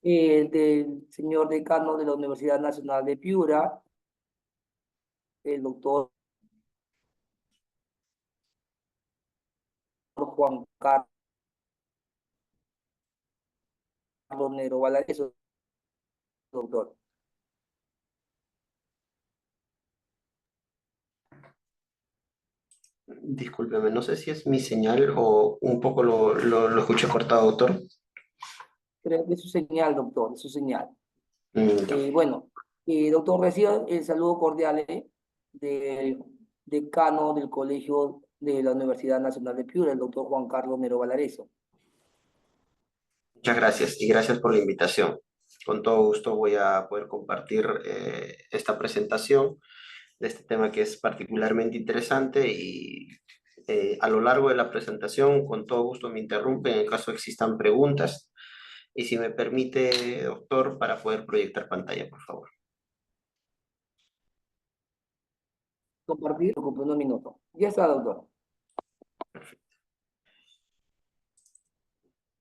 del señor decano de la Universidad Nacional de Piura, el doctor Juan Carlos Nero Valareso, doctor. Discúlpeme, no sé si es mi señal o un poco lo escuché cortado, doctor. Creo que es su señal, doctor, es su señal. Ya. Bueno, doctor, reciba el saludo cordial del decano del Colegio de la Universidad Nacional de Piura, el doctor Juan Carlos Nero Valareso. Muchas gracias y gracias por la invitación. Con todo gusto voy a poder compartir esta presentación de este tema que es particularmente interesante y a lo largo de la presentación, con todo gusto me interrumpe en el caso existan preguntas y si me permite, doctor, para poder proyectar pantalla, por favor. Compartir, ocupa un minuto. Ya está, doctor.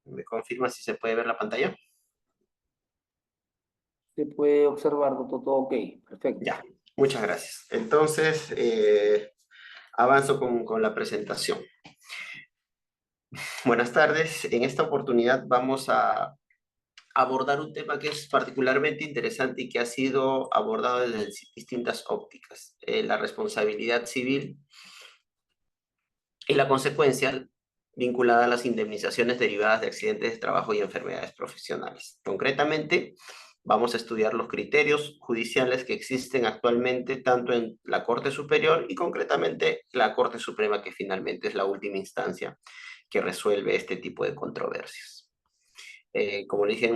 ¿Me confirma si se puede ver la pantalla? Se puede observar, doctor, todo ok. Perfecto. Ya, muchas gracias. Entonces, avanzo con la presentación. Buenas tardes. En esta oportunidad vamos a abordar un tema que es particularmente interesante y que ha sido abordado desde distintas ópticas, la responsabilidad civil y la consecuencia vinculada a las indemnizaciones derivadas de accidentes de trabajo y enfermedades profesionales. Concretamente, vamos a estudiar los criterios judiciales que existen actualmente tanto en la Corte Superior y concretamente la Corte Suprema, que finalmente es la última instancia que resuelve este tipo de controversias. Como le dije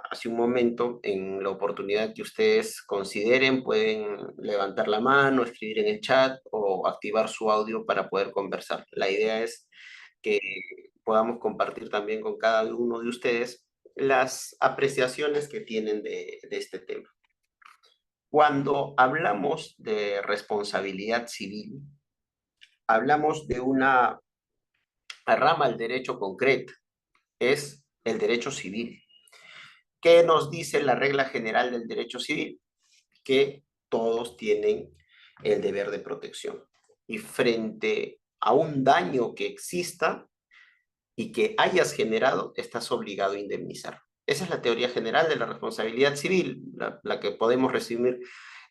hace un momento, en la oportunidad que ustedes consideren, pueden levantar la mano, escribir en el chat o activar su audio para poder conversar. La idea es que podamos compartir también con cada uno de ustedes las apreciaciones que tienen de este tema. Cuando hablamos de responsabilidad civil, hablamos de una rama del derecho concreta, es el derecho civil. ¿Qué nos dice la regla general del derecho civil? Que todos tienen el deber de protección. Y frente a un daño que exista y que hayas generado, estás obligado a indemnizar. Esa es la teoría general de la responsabilidad civil, la que podemos resumir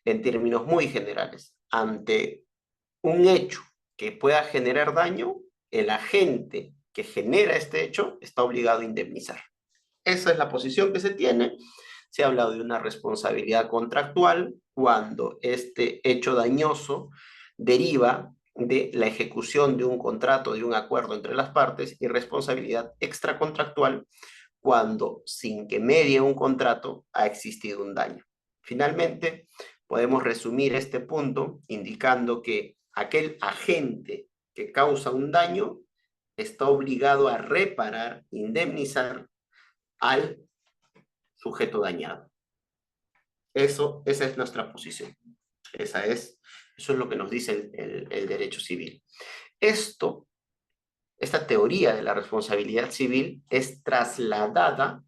en términos muy generales. Ante un hecho que pueda generar daño, el agente que genera este hecho está obligado a indemnizar. Esa es la posición que se tiene. Se ha hablado de una responsabilidad contractual cuando este hecho dañoso deriva de la ejecución de un contrato, de un acuerdo entre las partes, y responsabilidad extracontractual cuando, sin que medie un contrato, ha existido un daño. Finalmente, podemos resumir este punto indicando que aquel agente que causa un daño está obligado a reparar, indemnizar al sujeto dañado. Esa es nuestra posición. Eso es lo que nos dice el derecho civil. Esta teoría de la responsabilidad civil es trasladada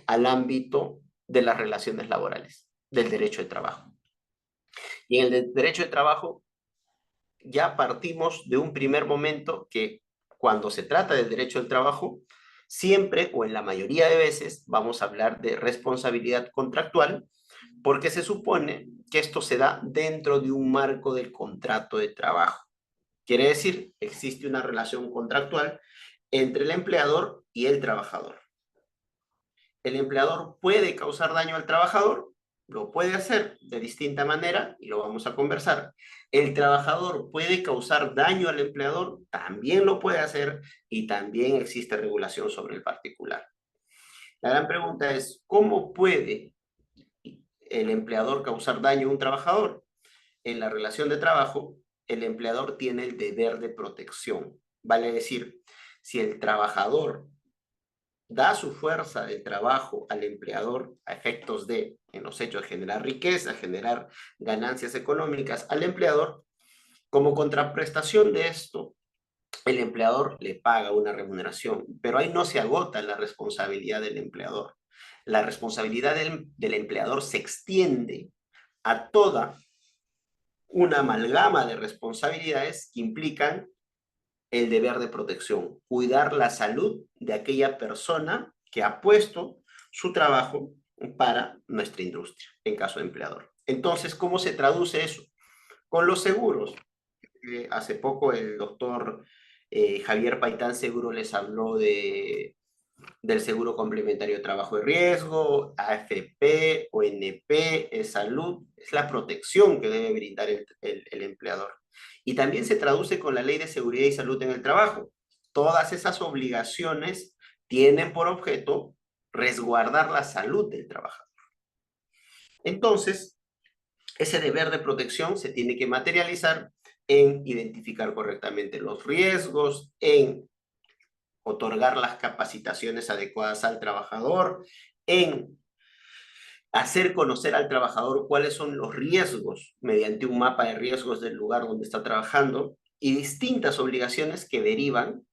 al ámbito de las relaciones laborales, del derecho de trabajo. Y en el derecho de trabajo ya partimos de un primer momento que cuando se trata del derecho del trabajo, siempre o en la mayoría de veces vamos a hablar de responsabilidad contractual, porque se supone que esto se da dentro de un marco del contrato de trabajo. Quiere decir, existe una relación contractual entre el empleador y el trabajador. El empleador puede causar daño al trabajador, lo puede hacer de distinta manera y lo vamos a conversar. El trabajador puede causar daño al empleador, también lo puede hacer y también existe regulación sobre el particular. La gran pregunta es, ¿cómo puede el empleador causar daño a un trabajador? En la relación de trabajo, el empleador tiene el deber de protección. Vale decir, si el trabajador da su fuerza de trabajo al empleador a efectos de, en los hechos, generar riqueza, generar ganancias económicas al empleador, como contraprestación de esto, el empleador le paga una remuneración, pero ahí no se agota la responsabilidad del empleador. La responsabilidad del empleador se extiende a toda una amalgama de responsabilidades que implican el deber de protección, cuidar la salud de aquella persona que ha puesto su trabajo para nuestra industria, en caso de empleador. Entonces, ¿cómo se traduce eso? Con los seguros. Hace poco el doctor Javier Paitán seguro les habló del seguro complementario de trabajo de riesgo, AFP, ONP, salud, es la protección que debe brindar el empleador. Y también se traduce con la Ley de Seguridad y Salud en el Trabajo. Todas esas obligaciones tienen por objeto resguardar la salud del trabajador. Entonces, ese deber de protección se tiene que materializar en identificar correctamente los riesgos, en otorgar las capacitaciones adecuadas al trabajador, en hacer conocer al trabajador cuáles son los riesgos mediante un mapa de riesgos del lugar donde está trabajando y distintas obligaciones que derivan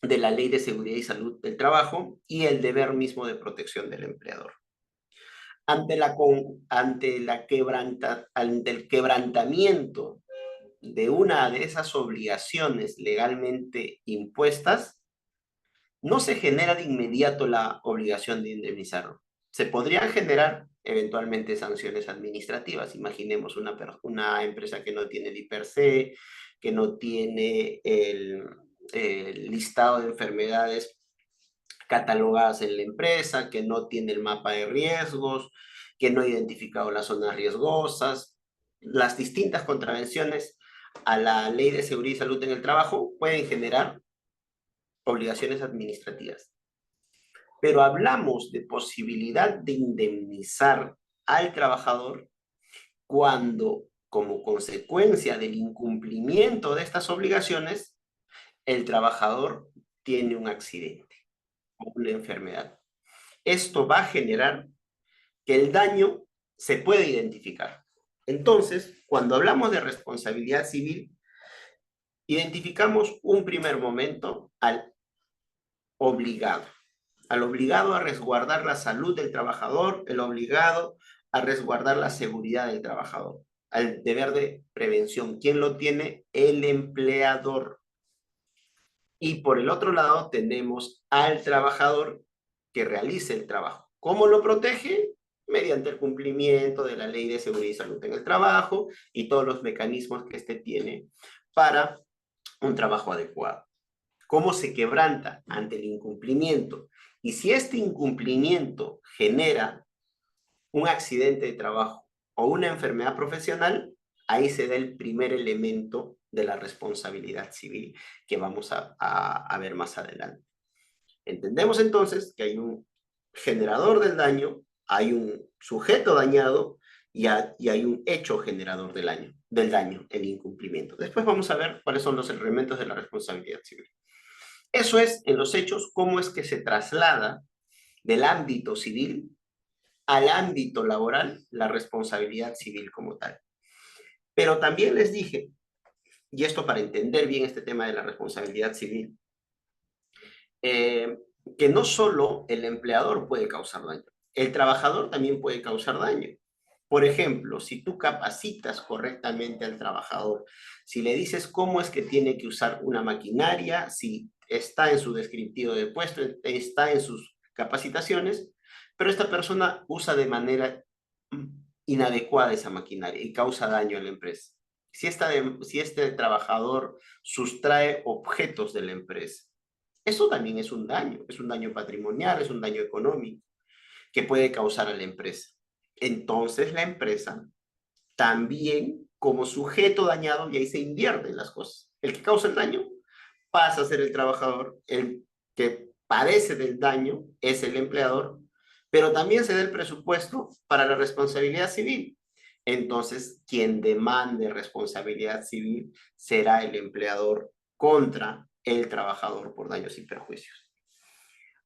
de la Ley de Seguridad y Salud del Trabajo y el deber mismo de protección del empleador. Ante el quebrantamiento de una de esas obligaciones legalmente impuestas, no se genera de inmediato la obligación de indemnizarlo. Se podrían generar eventualmente sanciones administrativas. Imaginemos una empresa que no tiene el IPRC, que no tiene el listado de enfermedades catalogadas en la empresa, que no tiene el mapa de riesgos, que no ha identificado las zonas riesgosas. Las distintas contravenciones a la Ley de Seguridad y Salud en el Trabajo pueden generar obligaciones administrativas. Pero hablamos de posibilidad de indemnizar al trabajador cuando, como consecuencia del incumplimiento de estas obligaciones, el trabajador tiene un accidente o una enfermedad. Esto va a generar que el daño se puede identificar. Entonces, cuando hablamos de responsabilidad civil, identificamos un primer momento obligado, al obligado a resguardar la salud del trabajador, el obligado a resguardar la seguridad del trabajador, al deber de prevención. ¿Quién lo tiene? El empleador. Y por el otro lado tenemos al trabajador que realice el trabajo. ¿Cómo lo protege? Mediante el cumplimiento de la Ley de Seguridad y Salud en el Trabajo y todos los mecanismos que éste tiene para un trabajo adecuado. ¿Cómo se quebranta ante el incumplimiento? Y si este incumplimiento genera un accidente de trabajo o una enfermedad profesional, ahí se da el primer elemento de la responsabilidad civil que vamos a ver más adelante. Entendemos entonces que hay un generador del daño, hay un sujeto dañado y hay un hecho generador del daño, el incumplimiento. Después vamos a ver cuáles son los elementos de la responsabilidad civil. Eso es, en los hechos, cómo es que se traslada del ámbito civil al ámbito laboral la responsabilidad civil como tal. Pero también les dije, y esto para entender bien este tema de la responsabilidad civil, que no solo el empleador puede causar daño, el trabajador también puede causar daño. Por ejemplo, si tú capacitas correctamente al trabajador, si le dices cómo es que tiene que usar una maquinaria, si está en su descriptivo de puesto, está en sus capacitaciones, pero esta persona usa de manera inadecuada esa maquinaria y causa daño a la empresa. Si este trabajador sustrae objetos de la empresa, eso también es un daño patrimonial, es un daño económico que puede causar a la empresa. Entonces la empresa también como sujeto dañado, y ahí se invierten las cosas. El que causa el daño pasa a ser el trabajador, el que padece del daño es el empleador, pero también se da el presupuesto para la responsabilidad civil. Entonces, quien demande responsabilidad civil será el empleador contra el trabajador por daños y perjuicios.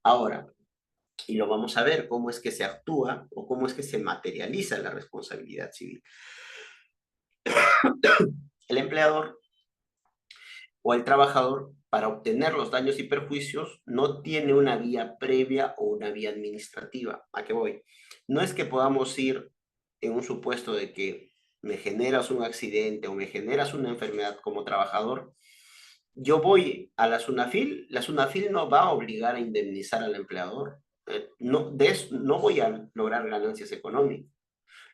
Ahora, y lo vamos a ver cómo es que se actúa o cómo es que se materializa la responsabilidad civil. El empleador o el trabajador, para obtener los daños y perjuicios, no tiene una vía previa o una vía administrativa. ¿A qué voy? No es que podamos ir en un supuesto de que me generas un accidente o me generas una enfermedad como trabajador, yo voy a la SUNAFIL no va a obligar a indemnizar al empleador. No, no voy a lograr ganancias económicas.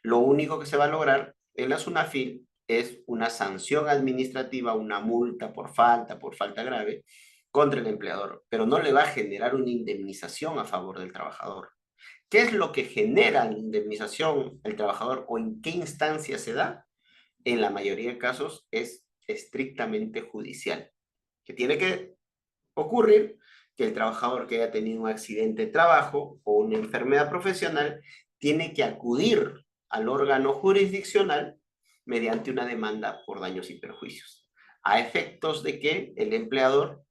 Lo único que se va a lograr en la SUNAFIL es una sanción administrativa, una multa por falta grave, contra el empleador, pero no le va a generar una indemnización a favor del trabajador. ¿Qué es lo que genera la indemnización el trabajador o en qué instancia se da? En la mayoría de casos es estrictamente judicial, que tiene que ocurrir que el trabajador que haya tenido un accidente de trabajo o una enfermedad profesional tiene que acudir al órgano jurisdiccional mediante una demanda por daños y perjuicios, a efectos de que el empleador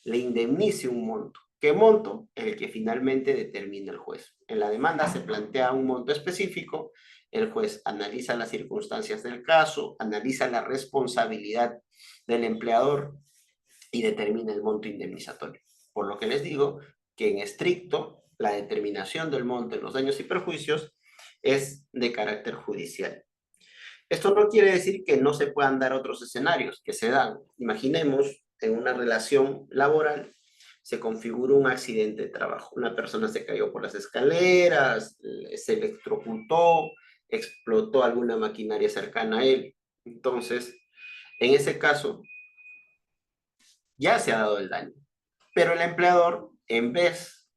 le indemnice un monto. ¿Qué monto? El que finalmente determina el juez. En la demanda se plantea un monto específico, el juez analiza las circunstancias del caso, analiza la responsabilidad del empleador y determina el monto indemnizatorio. Por lo que les digo que en estricto la determinación del monto de los daños y perjuicios es de carácter judicial. Esto no quiere decir que no se puedan dar otros escenarios que se dan. Imaginemos en una relación laboral se configura un accidente de trabajo. Una persona se cayó por las escaleras, se electrocutó, explotó alguna maquinaria cercana a él. Entonces, en ese caso, ya se ha dado el daño. Pero el empleador, en vez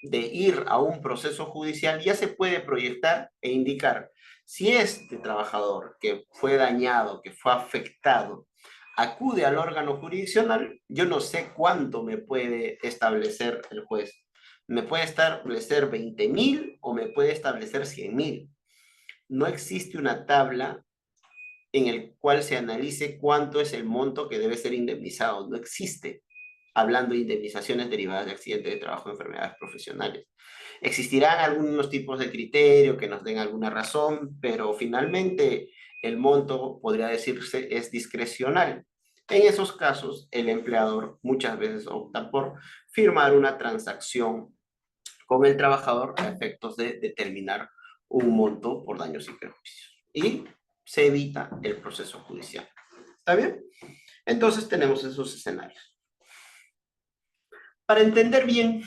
de ir a un proceso judicial, ya se puede proyectar e indicar si este trabajador que fue dañado, que fue afectado, acude al órgano jurisdiccional, yo no sé cuánto me puede establecer el juez. Me puede establecer 20.000 o me puede establecer 100.000. No existe una tabla en el cual se analice cuánto es el monto que debe ser indemnizado. No existe, hablando de indemnizaciones derivadas de accidentes de trabajo o enfermedades profesionales. Existirán algunos tipos de criterio que nos den alguna razón, pero finalmente el monto, podría decirse, es discrecional. En esos casos, el empleador muchas veces opta por firmar una transacción con el trabajador a efectos de determinar un monto por daños y perjuicios. Y se evita el proceso judicial. ¿Está bien? Entonces tenemos esos escenarios. Para entender bien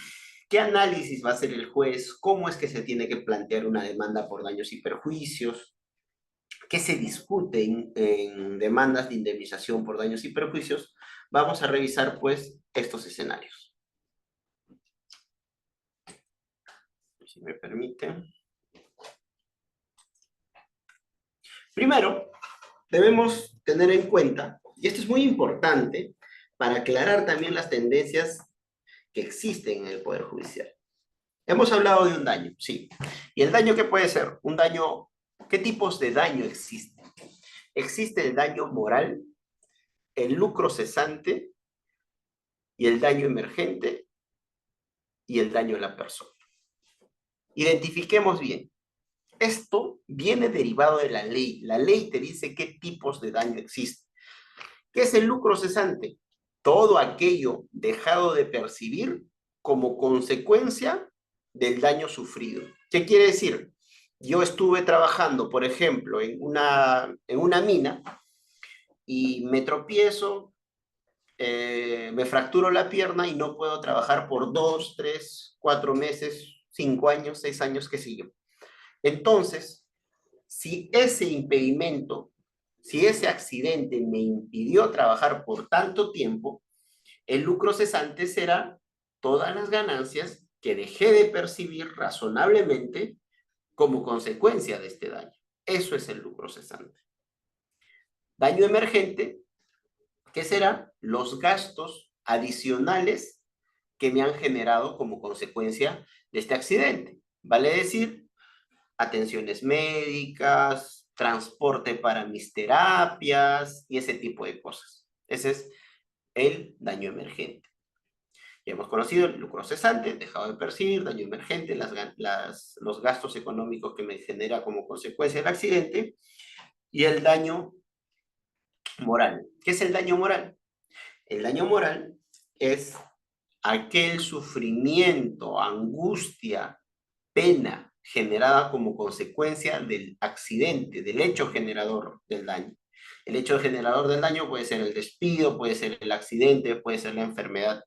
qué análisis va a hacer el juez, cómo es que se tiene que plantear una demanda por daños y perjuicios, qué se discute en demandas de indemnización por daños y perjuicios, vamos a revisar pues estos escenarios. Si me permiten. Primero, debemos tener en cuenta, y esto es muy importante, para aclarar también las tendencias que existen en el Poder Judicial. Hemos hablado de un daño, sí. ¿Y el daño qué puede ser? Un daño, ¿qué tipos de daño existen? Existe el daño moral, el lucro cesante y el daño emergente y el daño a la persona. Identifiquemos bien. Esto viene derivado de la ley. La ley te dice qué tipos de daño existen. ¿Qué es el lucro cesante? Todo aquello dejado de percibir como consecuencia del daño sufrido. ¿Qué quiere decir? Yo estuve trabajando, por ejemplo, en una mina y me tropiezo, me fracturo la pierna y no puedo trabajar por 2, 3, 4 meses, 5 años, 6 años, qué sé yo. Entonces, si ese impedimento, si ese accidente me impidió trabajar por tanto tiempo, el lucro cesante será todas las ganancias que dejé de percibir razonablemente como consecuencia de este daño. Eso es el lucro cesante. Daño emergente, ¿qué será? Los gastos adicionales que me han generado como consecuencia de este accidente. Vale decir, atenciones médicas, transporte para mis terapias y ese tipo de cosas. Ese es el daño emergente. Ya hemos conocido el lucro cesante, dejado de percibir, daño emergente, los gastos económicos que me genera como consecuencia del accidente, y el daño moral. ¿Qué es el daño moral? El daño moral es aquel sufrimiento, angustia, pena generada como consecuencia del accidente, del hecho generador del daño. El hecho generador del daño puede ser el despido, puede ser el accidente, puede ser la enfermedad,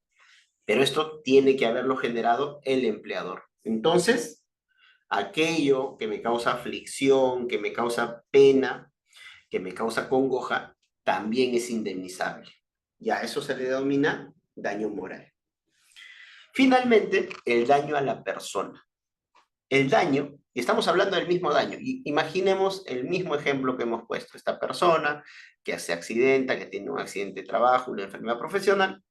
pero esto tiene que haberlo generado el empleador. Entonces, aquello que me causa aflicción, que me causa pena, que me causa congoja, también es indemnizable. Ya eso se le denomina daño moral. Finalmente, el daño a la persona. El daño, y estamos hablando del mismo daño, y imaginemos el mismo ejemplo que hemos puesto, esta persona que se accidenta, que tiene un accidente de trabajo, una enfermedad profesional,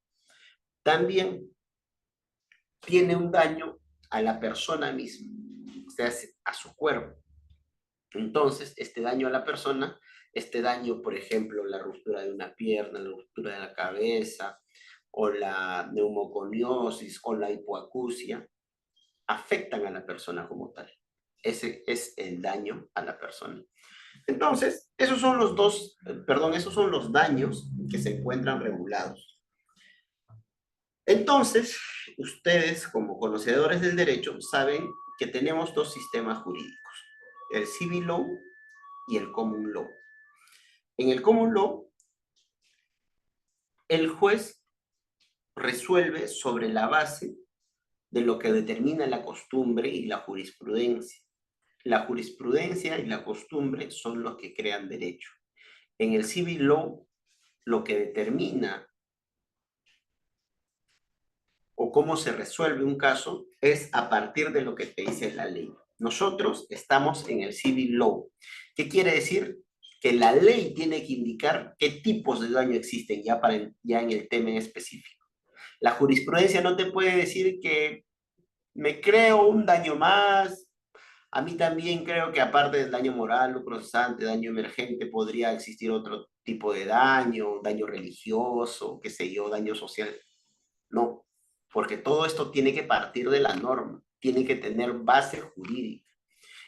también tiene un daño a la persona misma, o sea, a su cuerpo. Entonces, este daño a la persona, este daño, por ejemplo, la ruptura de una pierna, la ruptura de la cabeza, o la neumoconiosis, o la hipoacusia, afectan a la persona como tal. Ese es el daño a la persona. Entonces, esos son los daños que se encuentran regulados. Entonces, ustedes como conocedores del derecho saben que tenemos dos sistemas jurídicos, el civil law y el common law. En el common law, el juez resuelve sobre la base de lo que determina la costumbre y la jurisprudencia. La jurisprudencia y la costumbre son los que crean derecho. En el civil law, lo que determina o cómo se resuelve un caso es a partir de lo que te dice la ley. Nosotros estamos en el civil law. ¿Qué quiere decir? Que la ley tiene que indicar qué tipos de daño existen ya en el tema en específico. La jurisprudencia no te puede decir que me creo un daño más. A mí también creo que aparte del daño moral o procesante, daño emergente, podría existir otro tipo de daño, daño religioso, qué sé yo, daño social. No, porque todo esto tiene que partir de la norma, tiene que tener base jurídica.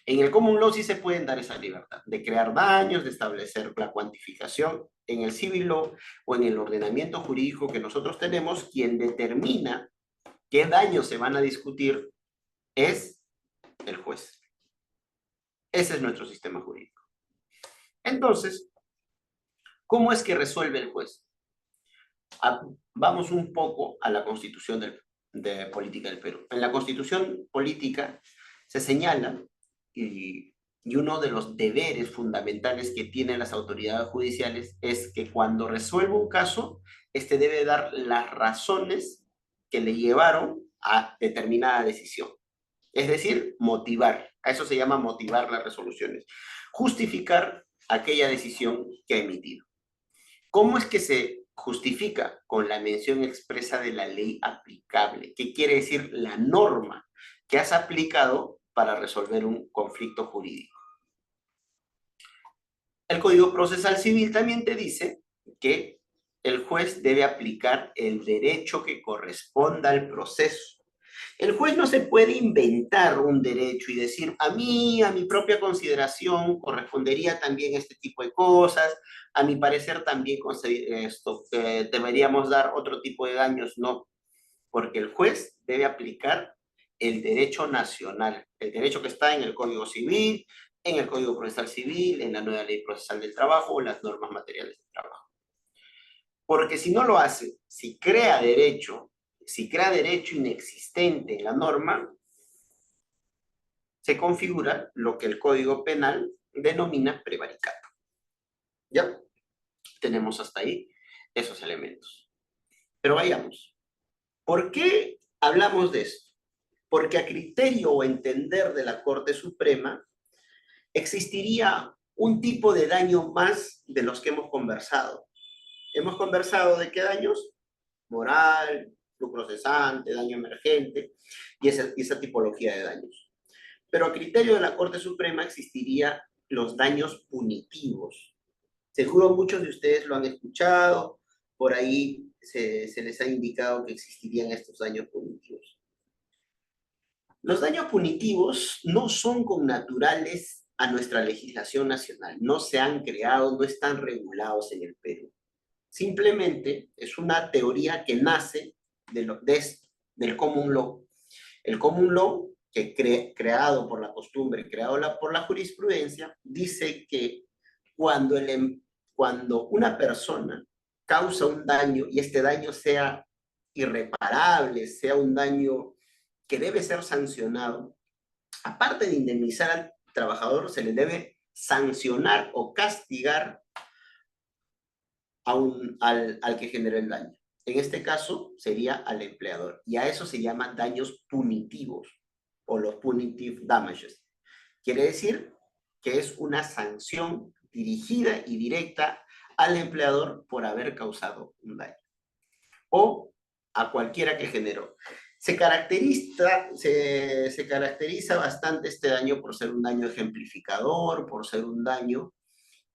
En el common law sí se pueden dar esa libertad de crear daños, de establecer la cuantificación. En el civil law o en el ordenamiento jurídico que nosotros tenemos, quien determina qué daños se van a discutir es el juez. Ese es nuestro sistema jurídico. Entonces, ¿cómo es que resuelve el juez? Vamos un poco a la Constitución de Política del Perú. En la Constitución Política se señala, y uno de los deberes fundamentales que tienen las autoridades judiciales es que cuando resuelve un caso, este debe dar las razones que le llevaron a determinada decisión. Es decir, motivar. A eso se llama motivar las resoluciones. Justificar aquella decisión que ha emitido. ¿Cómo es que se justifica? Con la mención expresa de la ley aplicable. ¿Qué quiere decir? La norma que has aplicado para resolver un conflicto jurídico. El Código Procesal Civil también te dice que el juez debe aplicar el derecho que corresponda al proceso. El juez no se puede inventar un derecho y decir, a mí, a mi propia consideración, correspondería también este tipo de cosas, a mi parecer también deberíamos dar otro tipo de daños. No, porque el juez debe aplicar el derecho nacional, el derecho que está en el Código Civil, en el Código Procesal Civil, en la nueva Ley Procesal del Trabajo o las normas materiales del trabajo. Porque si no lo hace, si crea derecho inexistente en la norma, se configura lo que el Código Penal denomina prevaricato. ¿Ya? Tenemos hasta ahí esos elementos. Pero vayamos. ¿Por qué hablamos de esto? Porque a criterio o entender de la Corte Suprema, existiría un tipo de daño más de los que hemos conversado. Hemos conversado de qué daños: moral, lucro cesante, daño emergente y esa tipología de daños. Pero a criterio de la Corte Suprema existiría los daños punitivos. Seguro muchos de ustedes lo han escuchado, por ahí se les ha indicado que existirían estos daños punitivos. Los daños punitivos no son connaturales a nuestra legislación nacional, no se han creado, no están regulados en el Perú. simplemente es una teoría que nace del common law. El common law, que creado por la costumbre, creado por la jurisprudencia, dice que cuando, cuando una persona causa un daño y este daño sea irreparable, sea un daño que debe ser sancionado, aparte de indemnizar al trabajador, se le debe sancionar o castigar al que generó el daño. En este caso sería al empleador, y a eso se llaman daños punitivos o los punitive damages. Quiere decir que es una sanción dirigida y directa al empleador por haber causado un daño o a cualquiera que generó. Se caracteriza bastante este daño por ser un daño ejemplificador, por ser un daño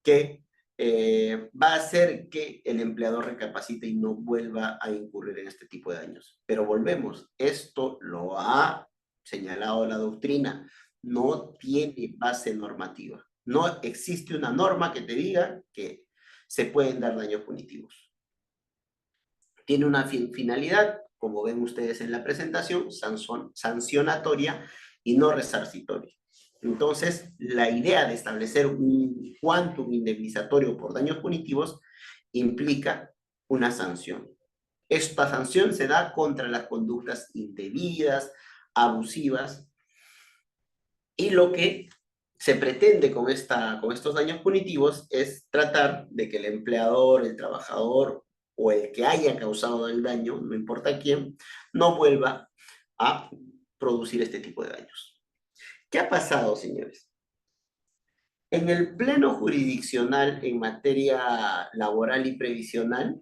que va a hacer que el empleador recapacite y no vuelva a incurrir en este tipo de daños. Pero volvemos, esto lo ha señalado la doctrina, no tiene base normativa. No existe una norma que te diga que se pueden dar daños punitivos. Tiene una finalidad, como ven ustedes en la presentación, sancionatoria y no resarcitoria. Entonces, la idea de establecer un quantum indemnizatorio por daños punitivos implica una sanción. Esta sanción se da contra las conductas indebidas, abusivas, y lo que se pretende con estos daños punitivos es tratar de que el empleador, el trabajador o el que haya causado el daño, no importa quién, no vuelva a producir este tipo de daños. ¿Qué ha pasado, señores? En el pleno jurisdiccional en materia laboral y previsional,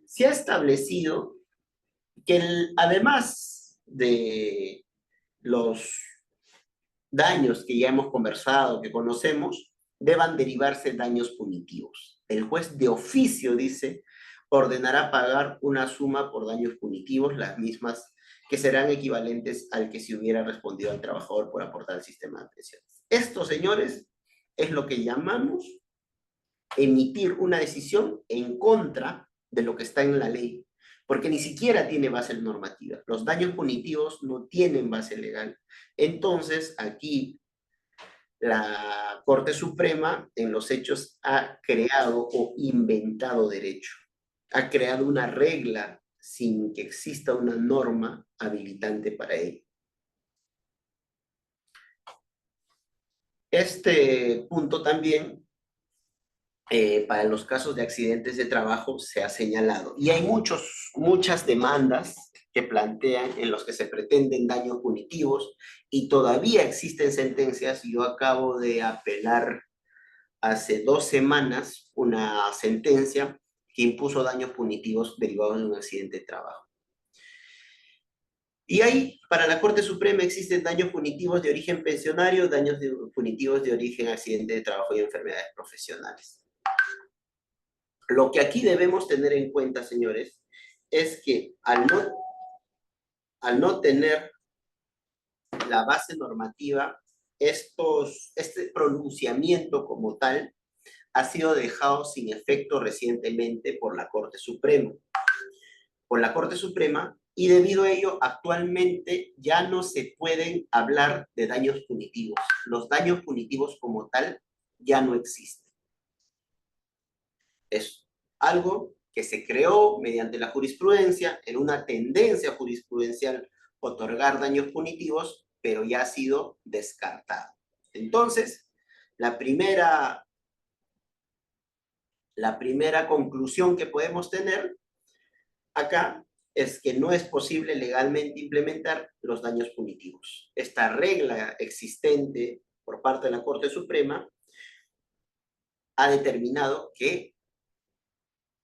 se ha establecido que además de los daños que ya hemos conversado, que conocemos, deban derivarse daños punitivos. El juez de oficio, dice, ordenará pagar una suma por daños punitivos, las mismas que serán equivalentes al que se hubiera respondido al trabajador por aportar al sistema de pensiones. Esto, señores, es lo que llamamos emitir una decisión en contra de lo que está en la ley, porque ni siquiera tiene base normativa. Los daños punitivos no tienen base legal. Entonces, aquí la Corte Suprema en los hechos ha creado o inventado derecho. Ha creado una regla sin que exista una norma habilitante para ello. Este punto también para los casos de accidentes de trabajo se ha señalado. Y hay muchas demandas que plantean en los que se pretenden daños punitivos y todavía existen sentencias. Yo acabo de apelar hace 2 semanas una sentencia que impuso daños punitivos derivados de un accidente de trabajo. Y ahí, para la Corte Suprema, existen daños punitivos de origen pensionario, daños punitivos de origen accidente de trabajo y enfermedades profesionales. Lo que aquí debemos tener en cuenta, señores, es que al no tener la base normativa, este pronunciamiento como tal ha sido dejado sin efecto recientemente por la Corte Suprema. Y debido a ello, actualmente ya no se pueden hablar de daños punitivos. Los daños punitivos como tal ya no existen. Es algo que se creó mediante la jurisprudencia, en una tendencia jurisprudencial otorgar daños punitivos, pero ya ha sido descartado. Entonces, la primera conclusión que podemos tener acá es que no es posible legalmente implementar los daños punitivos. Esta regla existente por parte de la Corte Suprema ha determinado que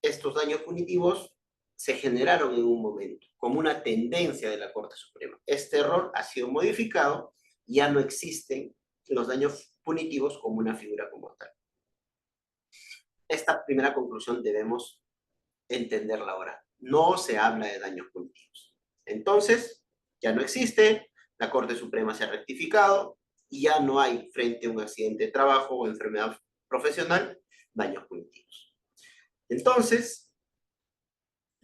estos daños punitivos se generaron en un momento, como una tendencia de la Corte Suprema. Este error ha sido modificado, ya no existen los daños punitivos como una figura como tal. Esta primera conclusión debemos entenderla ahora. No se habla de daños punitivos. Entonces, ya no existe, la Corte Suprema se ha rectificado y ya no hay, frente a un accidente de trabajo o enfermedad profesional, daños punitivos. Entonces,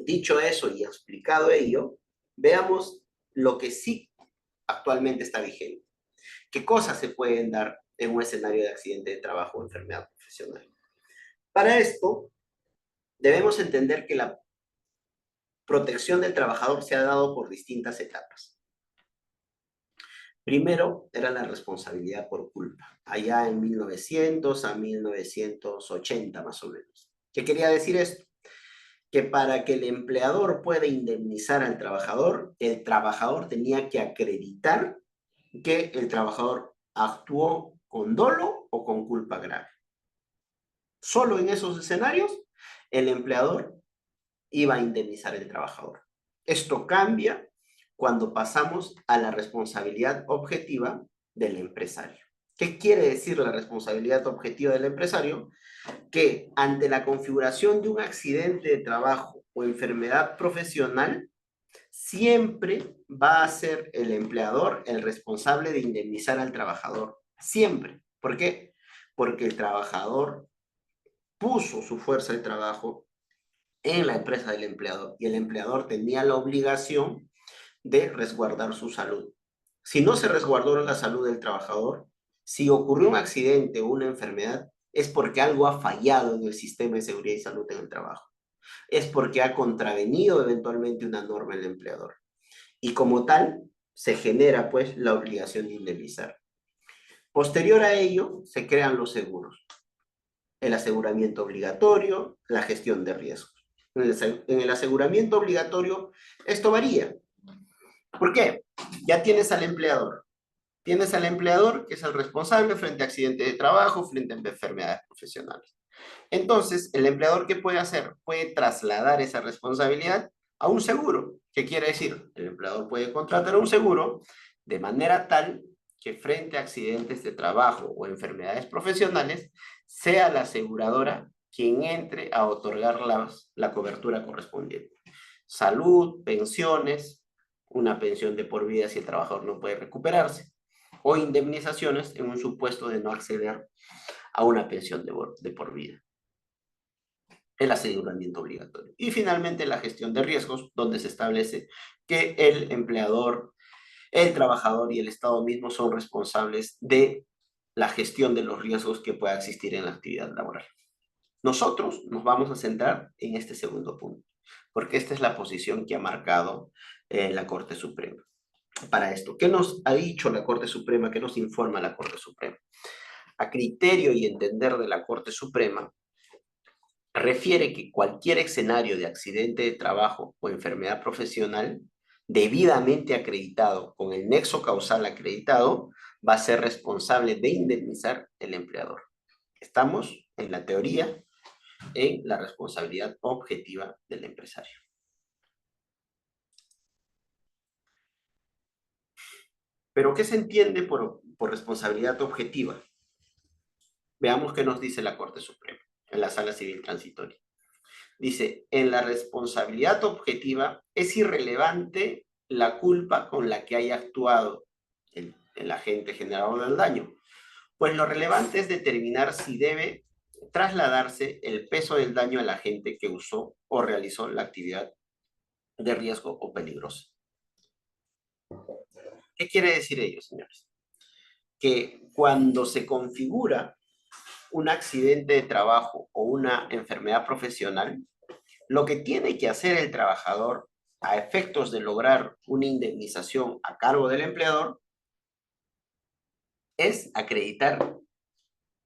Dicho eso y explicado ello, veamos lo que sí actualmente está vigente. ¿Qué cosas se pueden dar en un escenario de accidente de trabajo o enfermedad profesional? Para esto, debemos entender que la protección del trabajador se ha dado por distintas etapas. Primero era la responsabilidad por culpa, allá en 1900 a 1980 más o menos. ¿Qué quería decir esto? Que para que el empleador pueda indemnizar al trabajador, el trabajador tenía que acreditar que el trabajador actuó con dolo o con culpa grave. Solo en esos escenarios, el empleador iba a indemnizar al trabajador. Esto cambia cuando pasamos a la responsabilidad objetiva del empresario. ¿Qué quiere decir la responsabilidad objetiva del empresario? Que ante la configuración de un accidente de trabajo o enfermedad profesional, siempre va a ser el empleador el responsable de indemnizar al trabajador. Siempre. ¿Por qué? Porque el trabajador puso su fuerza de trabajo en la empresa del empleador y el empleador tenía la obligación de resguardar su salud. Si no se resguardó la salud del trabajador, si ocurrió un accidente o una enfermedad, es porque algo ha fallado en el sistema de seguridad y salud en el trabajo. Es porque ha contravenido eventualmente una norma el empleador. Y como tal, se genera pues la obligación de indemnizar. Posterior a ello, se crean los seguros. El aseguramiento obligatorio, la gestión de riesgos. En el aseguramiento obligatorio, esto varía. ¿Por qué? Ya tienes al empleador. Tienes al empleador que es el responsable frente a accidentes de trabajo, frente a enfermedades profesionales. Entonces, el empleador, ¿qué puede hacer? Puede trasladar esa responsabilidad a un seguro. ¿Qué quiere decir? El empleador puede contratar un seguro de manera tal que frente a accidentes de trabajo o enfermedades profesionales, sea la aseguradora quien entre a otorgar la cobertura correspondiente. Salud, pensiones, una pensión de por vida si el trabajador no puede recuperarse, o indemnizaciones en un supuesto de no acceder a una pensión de por vida. El aseguramiento obligatorio. Y finalmente la gestión de riesgos, donde se establece que el empleador, el trabajador y el Estado mismo son responsables de la gestión de los riesgos que pueda existir en la actividad laboral. Nosotros nos vamos a centrar en este segundo punto, porque esta es la posición que ha marcado la Corte Suprema. Para esto, ¿qué nos ha dicho la Corte Suprema? ¿Qué nos informa la Corte Suprema? A criterio y entender de la Corte Suprema, refiere que cualquier escenario de accidente de trabajo o enfermedad profesional debidamente acreditado con el nexo causal acreditado va a ser responsable de indemnizar el empleador. Estamos en la teoría en la responsabilidad objetiva del empresario. ¿Pero qué se entiende por responsabilidad objetiva? Veamos qué nos dice la Corte Suprema en la Sala Civil Transitoria. Dice, en la responsabilidad objetiva es irrelevante la culpa con la que haya actuado el agente generador del daño, pues lo relevante es determinar si debe trasladarse el peso del daño al agente que usó o realizó la actividad de riesgo o peligrosa. ¿Qué quiere decir ello, señores? Que cuando se configura un accidente de trabajo o una enfermedad profesional, lo que tiene que hacer el trabajador a efectos de lograr una indemnización a cargo del empleador es acreditar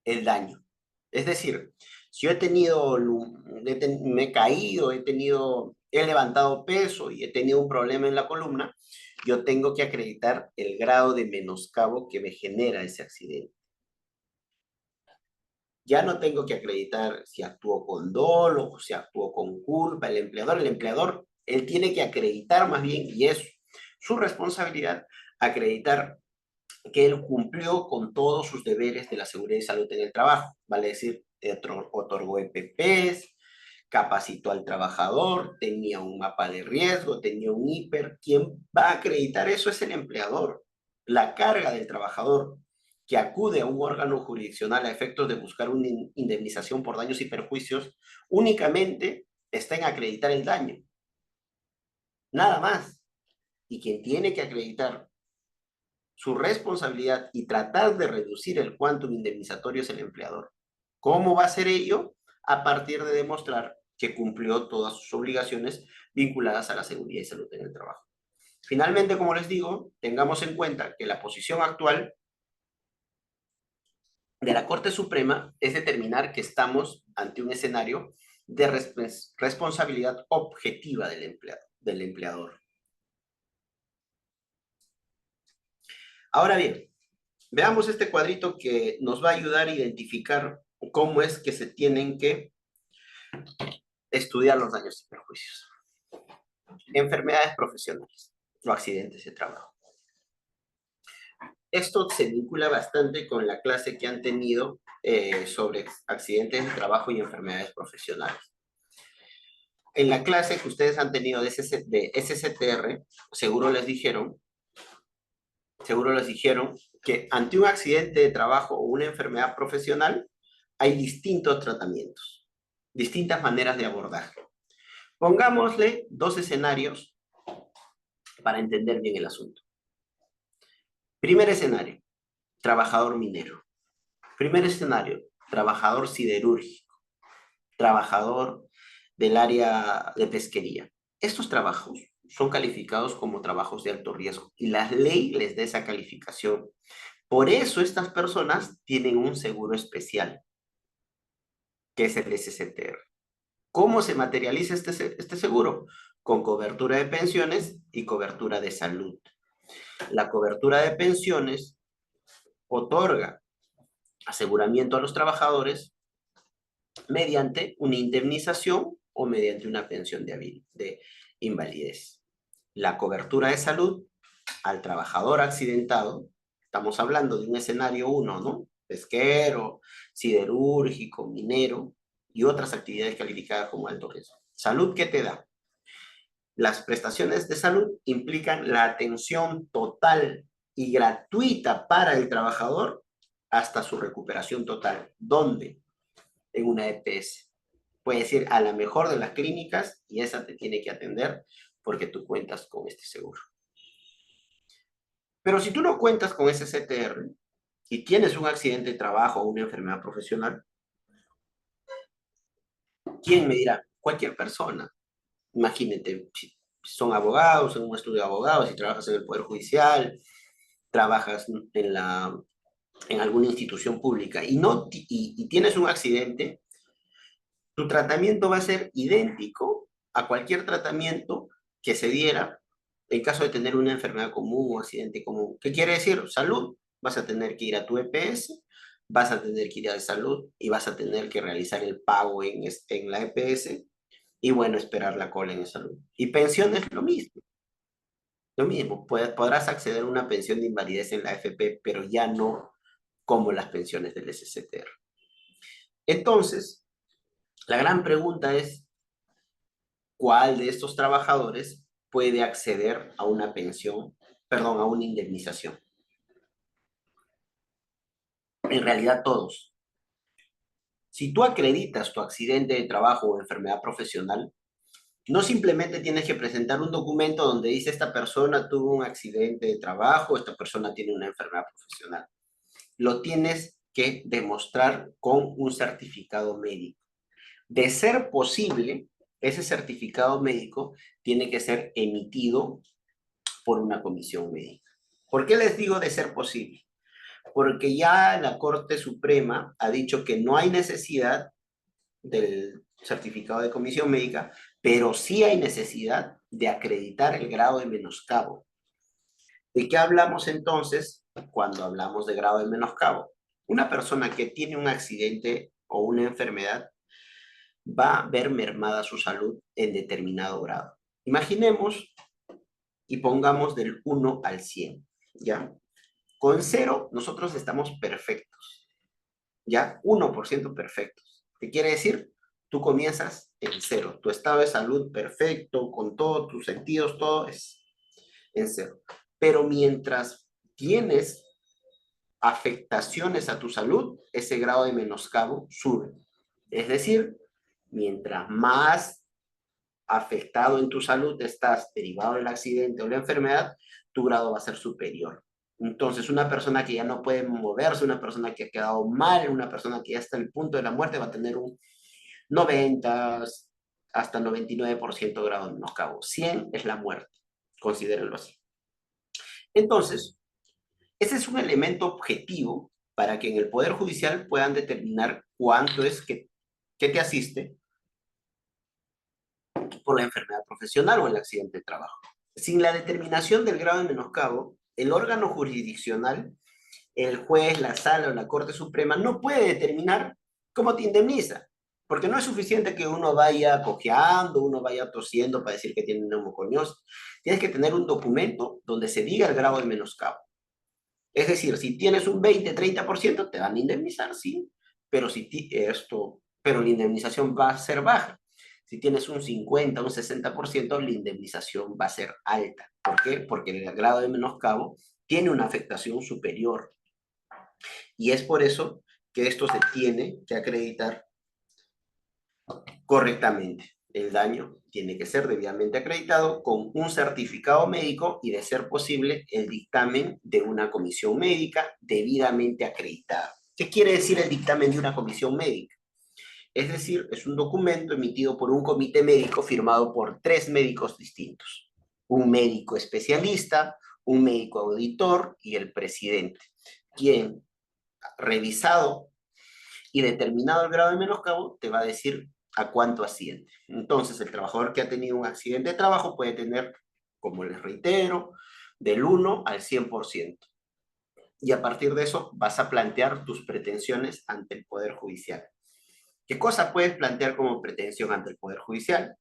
el daño. Es decir, si yo he tenido, me he caído, he levantado peso y he tenido un problema en la columna, yo tengo que acreditar el grado de menoscabo que me genera ese accidente. Ya no tengo que acreditar si actuó con dolo o si actuó con culpa el empleador, él tiene que acreditar más bien, y es su responsabilidad, acreditar que él cumplió con todos sus deberes de la seguridad y salud en el trabajo, vale decir, otorgó EPPs, capacitó al trabajador, tenía un mapa de riesgo, tenía un hiper. Quien va a acreditar eso es el empleador. La carga del trabajador que acude a un órgano jurisdiccional a efectos de buscar una indemnización por daños y perjuicios únicamente está en acreditar el daño. nada más. Y quien tiene que acreditar su responsabilidad y tratar de reducir el quantum indemnizatorio es el empleador. ¿Cómo va a ser ello? A partir de demostrar que cumplió todas sus obligaciones vinculadas a la seguridad y salud en el trabajo. Finalmente, como les digo, tengamos en cuenta que la posición actual de la Corte Suprema es determinar que estamos ante un escenario de responsabilidad objetiva del empleador. Ahora bien, veamos este cuadrito que nos va a ayudar a identificar cómo es que se tienen que estudiar los daños y perjuicios. Enfermedades profesionales o accidentes de trabajo. Esto se vincula bastante con la clase que han tenido sobre accidentes de trabajo y enfermedades profesionales. En la clase que ustedes han tenido de SCTR, seguro les dijeron que ante un accidente de trabajo o una enfermedad profesional hay distintos tratamientos, distintas maneras de abordaje. Pongámosle dos escenarios para entender bien el asunto. Primer escenario, trabajador minero. Primer escenario, trabajador siderúrgico, trabajador del área de pesquería. Estos trabajos son calificados como trabajos de alto riesgo y la ley les da esa calificación. Por eso estas personas tienen un seguro especial, que es el SCTR. ¿Cómo se materializa este seguro? Con cobertura de pensiones y cobertura de salud. La cobertura de pensiones otorga aseguramiento a los trabajadores mediante una indemnización o mediante una pensión de invalidez. La cobertura de salud al trabajador accidentado, estamos hablando de un escenario 1, ¿no? Pesquero, siderúrgico, minero y otras actividades calificadas como alto riesgo. ¿Salud qué te da? Las prestaciones de salud implican la atención total y gratuita para el trabajador hasta su recuperación total. ¿Dónde? En una EPS. Puedes ir a la mejor de las clínicas y esa te tiene que atender porque tú cuentas con este seguro. Pero si tú no cuentas con ese CTR y tienes un accidente de trabajo o una enfermedad profesional, ¿quién me dirá? Cualquier persona. Imagínate, si son abogados, en un estudio de abogados, si trabajas en el Poder Judicial, trabajas en alguna institución pública y tienes un accidente, tu tratamiento va a ser idéntico a cualquier tratamiento que se diera en caso de tener una enfermedad común o accidente común. ¿Qué quiere decir? Salud. Vas a tener que ir a tu EPS, vas a tener que ir a salud y vas a tener que realizar el pago en la EPS y bueno, esperar la cola en salud. Y pensiones, lo mismo. Lo mismo, podrás acceder a una pensión de invalidez en la AFP, pero ya no como las pensiones del SCTR. Entonces, la gran pregunta es, ¿cuál de estos trabajadores puede acceder a una pensión, perdón, a una indemnización? En realidad todos. Si tú acreditas tu accidente de trabajo o enfermedad profesional, no simplemente tienes que presentar un documento donde dice esta persona tuvo un accidente de trabajo, esta persona tiene una enfermedad profesional. Lo tienes que demostrar con un certificado médico. De ser posible, ese certificado médico tiene que ser emitido por una comisión médica. ¿Por qué les digo de ser posible? Porque ya la Corte Suprema ha dicho que no hay necesidad del certificado de comisión médica, pero sí hay necesidad de acreditar el grado de menoscabo. ¿De qué hablamos entonces cuando hablamos de grado de menoscabo? Una persona que tiene un accidente o una enfermedad va a ver mermada su salud en determinado grado. Imaginemos y pongamos del 1 al 100, ¿ya? Con 0 nosotros estamos perfectos, ¿ya? 1% perfectos. ¿Qué quiere decir? Tú comienzas en 0. Tu estado de salud perfecto, con todos tus sentidos, todo es en 0. Pero mientras tienes afectaciones a tu salud, ese grado de menoscabo sube. Es decir, mientras más afectado en tu salud estás derivado del accidente o la enfermedad, tu grado va a ser superior. Entonces, una persona que ya no puede moverse, una persona que ha quedado mal, una persona que ya está al punto de la muerte va a tener un 90 hasta 99% de grado de menoscabo. 100 es la muerte, considérenlo así. Entonces, ese es un elemento objetivo para que en el Poder Judicial puedan determinar cuánto es que te asiste por la enfermedad profesional o el accidente de trabajo. Sin la determinación del grado de menoscabo, el órgano jurisdiccional, el juez, la sala o la Corte Suprema no puede determinar cómo te indemniza, porque no es suficiente que uno vaya cojeando, uno vaya tosiendo para decir que tiene neumoconiosis. Tienes que tener un documento donde se diga el grado de menoscabo. Es decir, si tienes un 20-30%, te van a indemnizar, sí, pero, pero la indemnización va a ser baja. Si tienes un 50, un 60%, la indemnización va a ser alta. ¿Por qué? Porque el grado de menoscabo tiene una afectación superior. Y es por eso que esto se tiene que acreditar correctamente. El daño tiene que ser debidamente acreditado con un certificado médico y, de ser posible, el dictamen de una comisión médica debidamente acreditada. ¿Qué quiere decir el dictamen de una comisión médica? Es decir, es un documento emitido por un comité médico firmado por 3 médicos distintos. Un médico especialista, un médico auditor y el presidente, quien, revisado y determinado el grado de menoscabo, te va a decir a cuánto asciende. Entonces, el trabajador que ha tenido un accidente de trabajo puede tener, como les reitero, del 1 al 100%. Y a partir de eso vas a plantear tus pretensiones ante el Poder Judicial. ¿Qué cosa puedes plantear como pretensión ante el Poder Judicial?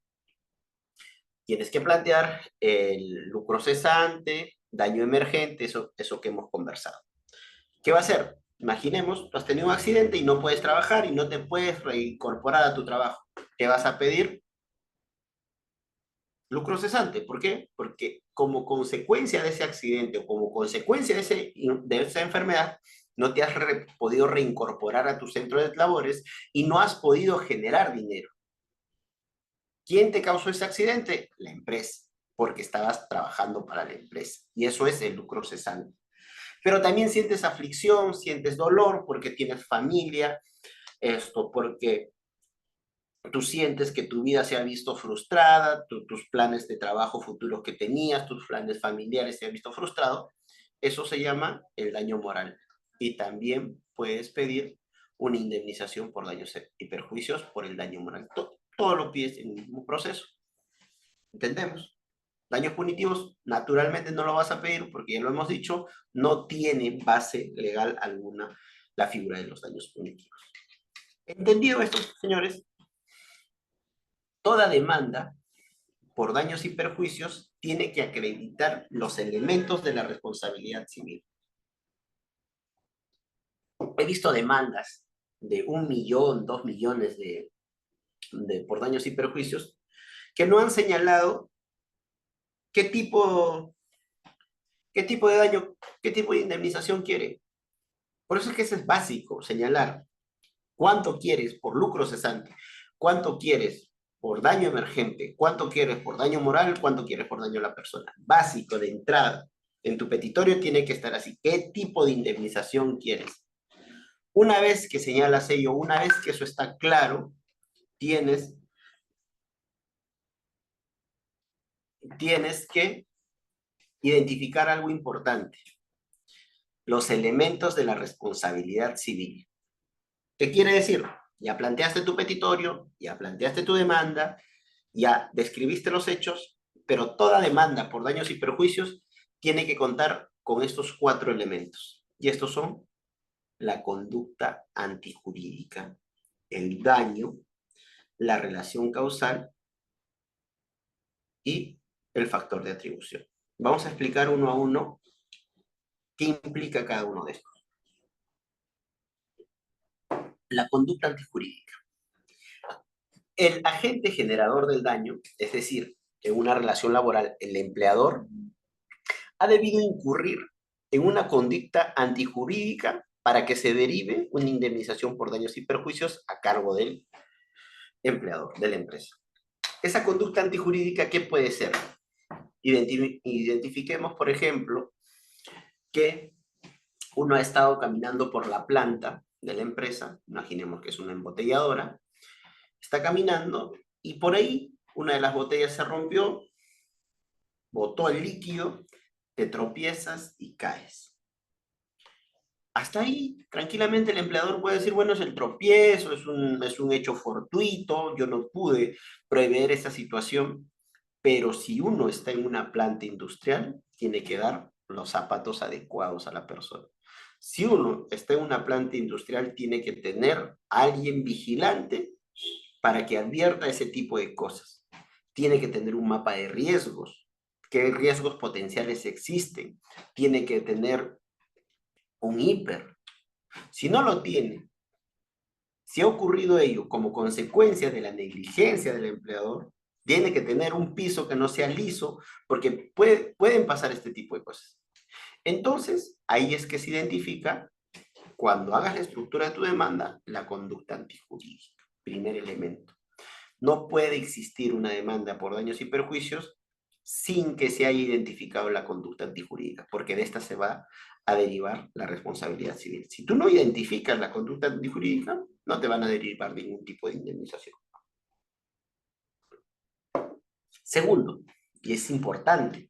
Tienes que plantear el lucro cesante, daño emergente, eso que hemos conversado. ¿Qué va a hacer? Imaginemos, tú has tenido un accidente y no puedes trabajar y no te puedes reincorporar a tu trabajo. ¿Qué vas a pedir? Lucro cesante. ¿Por qué? Porque como consecuencia de ese accidente o como consecuencia de esa enfermedad, no te has podido reincorporar a tu centro de labores y no has podido generar dinero. ¿Quién te causó ese accidente? La empresa, porque estabas trabajando para la empresa. Y eso es el lucro cesante. Pero también sientes aflicción, sientes dolor porque tienes familia, porque tú sientes que tu vida se ha visto frustrada, tus planes de trabajo futuros que tenías, tus planes familiares se han visto frustrados. Eso se llama el daño moral. Y también puedes pedir una indemnización por daños y perjuicios por el daño moral. Todo lo pides en el mismo proceso. ¿Entendemos? Daños punitivos, naturalmente no lo vas a pedir porque ya lo hemos dicho, no tiene base legal alguna la figura de los daños punitivos. Entendido esto, señores, toda demanda por daños y perjuicios tiene que acreditar los elementos de la responsabilidad civil. He visto demandas de 1 millón, 2 millones por daños y perjuicios que no han señalado qué tipo de daño, qué tipo de indemnización quiere. Por eso es que eso es básico, señalar cuánto quieres por lucro cesante, cuánto quieres por daño emergente, cuánto quieres por daño moral, cuánto quieres por daño a la persona. Básico, de entrada. En tu petitorio tiene que estar así. ¿Qué tipo de indemnización quieres? Una vez que señalas ello, una vez que eso está claro, tienes que identificar algo importante: los elementos de la responsabilidad civil. ¿Qué quiere decir? Ya planteaste tu petitorio, ya planteaste tu demanda, ya describiste los hechos, pero toda demanda por daños y perjuicios tiene que contar con estos 4 elementos. Y estos son la conducta antijurídica, el daño, la relación causal y el factor de atribución. Vamos a explicar uno a uno qué implica cada uno de estos. La conducta antijurídica. El agente generador del daño, es decir, en una relación laboral, el empleador, ha debido incurrir en una conducta antijurídica para que se derive una indemnización por daños y perjuicios a cargo del empleador, de la empresa. Esa conducta antijurídica, ¿qué puede ser? Identifiquemos, por ejemplo, que uno ha estado caminando por la planta de la empresa, imaginemos que es una embotelladora, está caminando y por ahí una de las botellas se rompió, botó el líquido, te tropiezas y caes. Hasta ahí, tranquilamente el empleador puede decir, bueno, es el tropiezo, es un hecho fortuito, yo no pude prever esa situación, pero si uno está en una planta industrial, tiene que dar los zapatos adecuados a la persona. Si uno está en una planta industrial, tiene que tener a alguien vigilante para que advierta ese tipo de cosas. Tiene que tener un mapa de riesgos, qué riesgos potenciales existen. Tiene que tener un hiper. Si no lo tiene, si ha ocurrido ello como consecuencia de la negligencia del empleador, tiene que tener un piso que no sea liso, porque pueden pasar este tipo de cosas. Entonces, ahí es que se identifica, cuando hagas la estructura de tu demanda, la conducta antijurídica. Primer elemento. No puede existir una demanda por daños y perjuicios sin que se haya identificado la conducta antijurídica, porque de esta se va a derivar la responsabilidad civil. Si tú no identificas la conducta antijurídica, no te van a derivar ningún tipo de indemnización. Segundo, y es importante,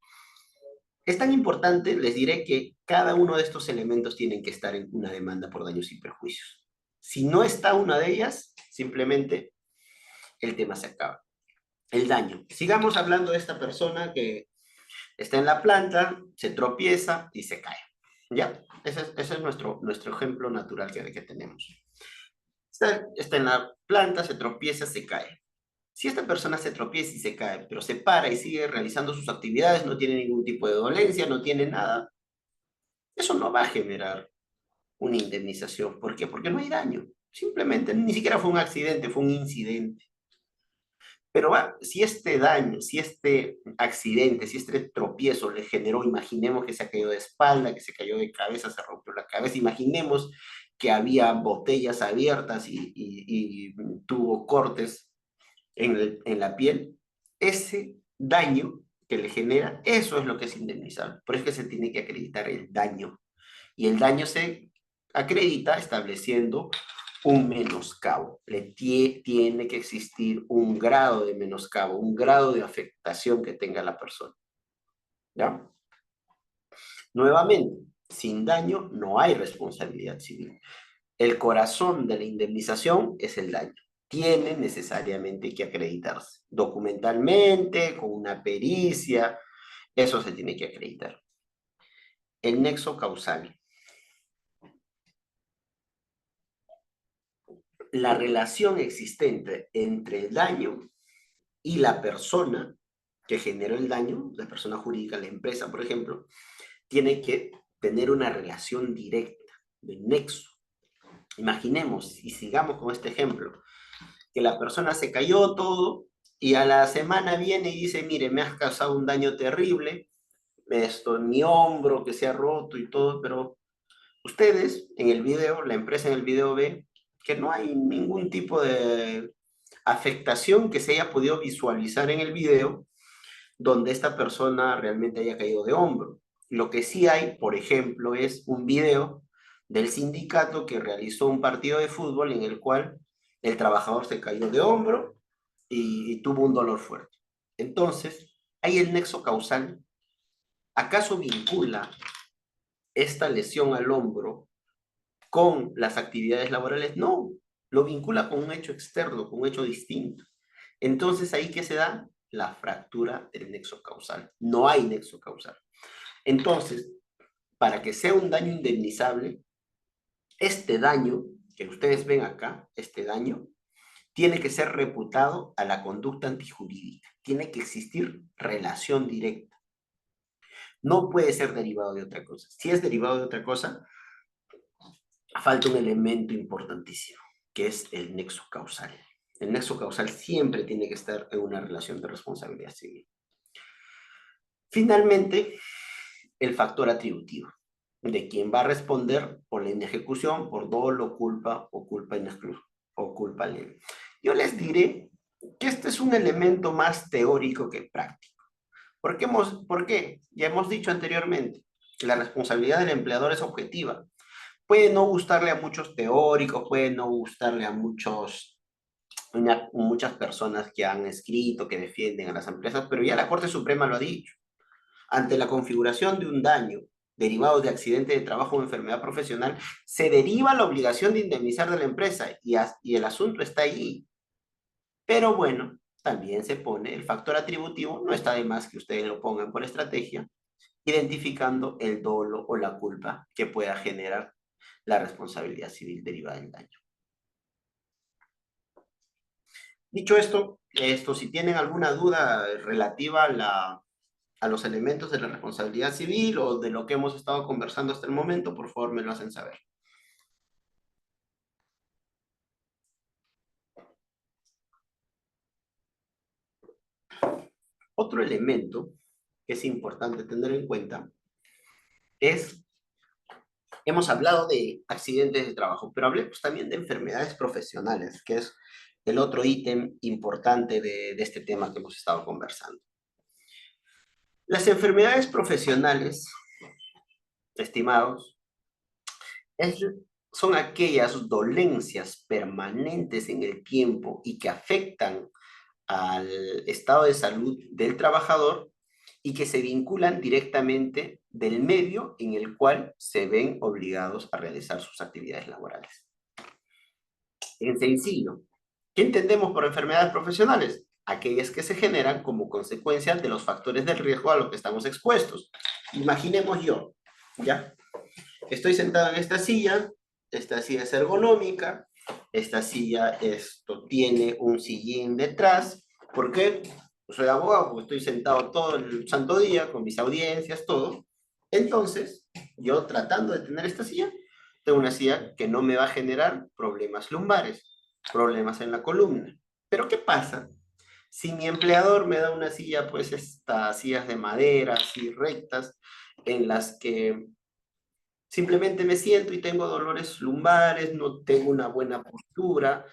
es tan importante, les diré que cada uno de estos elementos tienen que estar en una demanda por daños y perjuicios. Si no está una de ellas, simplemente el tema se acaba. El daño. Sigamos hablando de esta persona que está en la planta, se tropieza y se cae. ¿Ya? Ese es nuestro ejemplo natural que tenemos. Está en la planta, se tropieza, se cae. Si esta persona se tropieza y se cae, pero se para y sigue realizando sus actividades, no tiene ningún tipo de dolencia, no tiene nada, eso no va a generar una indemnización. ¿Por qué? Porque no hay daño. Simplemente ni siquiera fue un accidente, fue un incidente. Pero si este daño, si este accidente, si este tropiezo le generó, imaginemos que se ha caído de espalda, que se cayó de cabeza, se rompió la cabeza, imaginemos que había botellas abiertas y tuvo cortes en la piel, ese daño que le genera, eso es lo que es indemnizable. Por eso es que se tiene que acreditar el daño. Y el daño se acredita estableciendo un menoscabo. Tiene que existir un grado de menoscabo, un grado de afectación que tenga la persona. ¿Ya? Nuevamente, sin daño no hay responsabilidad civil. El corazón de la indemnización es el daño. Tiene necesariamente que acreditarse documentalmente, con una pericia, eso se tiene que acreditar. El nexo causal. La relación existente entre el daño y la persona que generó el daño, la persona jurídica, la empresa, por ejemplo, tiene que tener una relación directa, de nexo. Imaginemos, y sigamos con este ejemplo, que la persona se cayó todo y a la semana viene y dice, mire, me has causado un daño terrible, esto en mi hombro que se ha roto y todo, pero ustedes en el video, la empresa en el video ve que no hay ningún tipo de afectación que se haya podido visualizar en el video donde esta persona realmente haya caído de hombro. Lo que sí hay, por ejemplo, es un video del sindicato que realizó un partido de fútbol en el cual el trabajador se cayó de hombro y tuvo un dolor fuerte. Entonces, hay el nexo causal. ¿Acaso vincula esta lesión al hombro con las actividades laborales? No, lo vincula con un hecho externo, con un hecho distinto. Entonces, ¿ahí qué se da? La fractura del nexo causal. No hay nexo causal. Entonces, para que sea un daño indemnizable, este daño que ustedes ven acá, este daño, tiene que ser reputado a la conducta antijurídica. Tiene que existir relación directa. No puede ser derivado de otra cosa. Si es derivado de otra cosa, falta un elemento importantísimo, que es el nexo causal. El nexo causal siempre tiene que estar en una relación de responsabilidad civil. Finalmente, el factor atributivo, de quien va a responder por la inejecución, por dolo, culpa o culpa leve. Yo les diré que este es un elemento más teórico que práctico. ¿Por qué? Ya hemos dicho anteriormente que la responsabilidad del empleador es objetiva. Puede no gustarle a muchos teóricos, puede no gustarle a muchas personas que han escrito, que defienden a las empresas, pero ya la Corte Suprema lo ha dicho. Ante la configuración de un daño derivado de accidente de trabajo o enfermedad profesional, se deriva la obligación de indemnizar de la empresa y el asunto está ahí. Pero bueno, también se pone el factor atributivo, no está de más que ustedes lo pongan por estrategia, identificando el dolo o la culpa que pueda generar la responsabilidad civil derivada del daño. Dicho esto, si tienen alguna duda relativa a los elementos de la responsabilidad civil o de lo que hemos estado conversando hasta el momento, por favor me lo hacen saber. Otro elemento que es importante tener en cuenta es, hemos hablado de accidentes de trabajo, pero hablemos también de enfermedades profesionales, que es el otro ítem importante de este tema que hemos estado conversando. Las enfermedades profesionales, estimados, es, son aquellas dolencias permanentes en el tiempo y que afectan al estado de salud del trabajador y que se vinculan directamente del medio en el cual se ven obligados a realizar sus actividades laborales. En sencillo, ¿qué entendemos por enfermedades profesionales? Aquellas que se generan como consecuencia de los factores de riesgo a los que estamos expuestos. Imaginemos yo, ¿ya? Estoy sentado en esta silla es ergonómica, esta silla tiene un sillín detrás. ¿Por qué? Pues soy abogado, porque estoy sentado todo el santo día con mis audiencias, todo. Entonces, yo tratando de tener esta silla, tengo una silla que no me va a generar problemas lumbares, problemas en la columna. Pero ¿qué pasa? Si mi empleador me da una silla, pues estas sillas de madera, así rectas, en las que simplemente me siento y tengo dolores lumbares, no tengo una buena postura,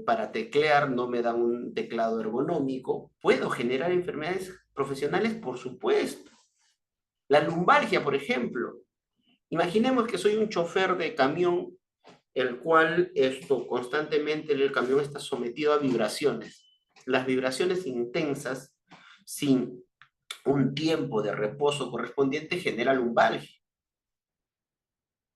para teclear no me da un teclado ergonómico. ¿Puedo generar enfermedades profesionales? Por supuesto. La lumbalgia, por ejemplo. Imaginemos que soy un chofer de camión, el cual constantemente el camión está sometido a vibraciones. Las vibraciones intensas, sin un tiempo de reposo correspondiente, genera lumbalgia.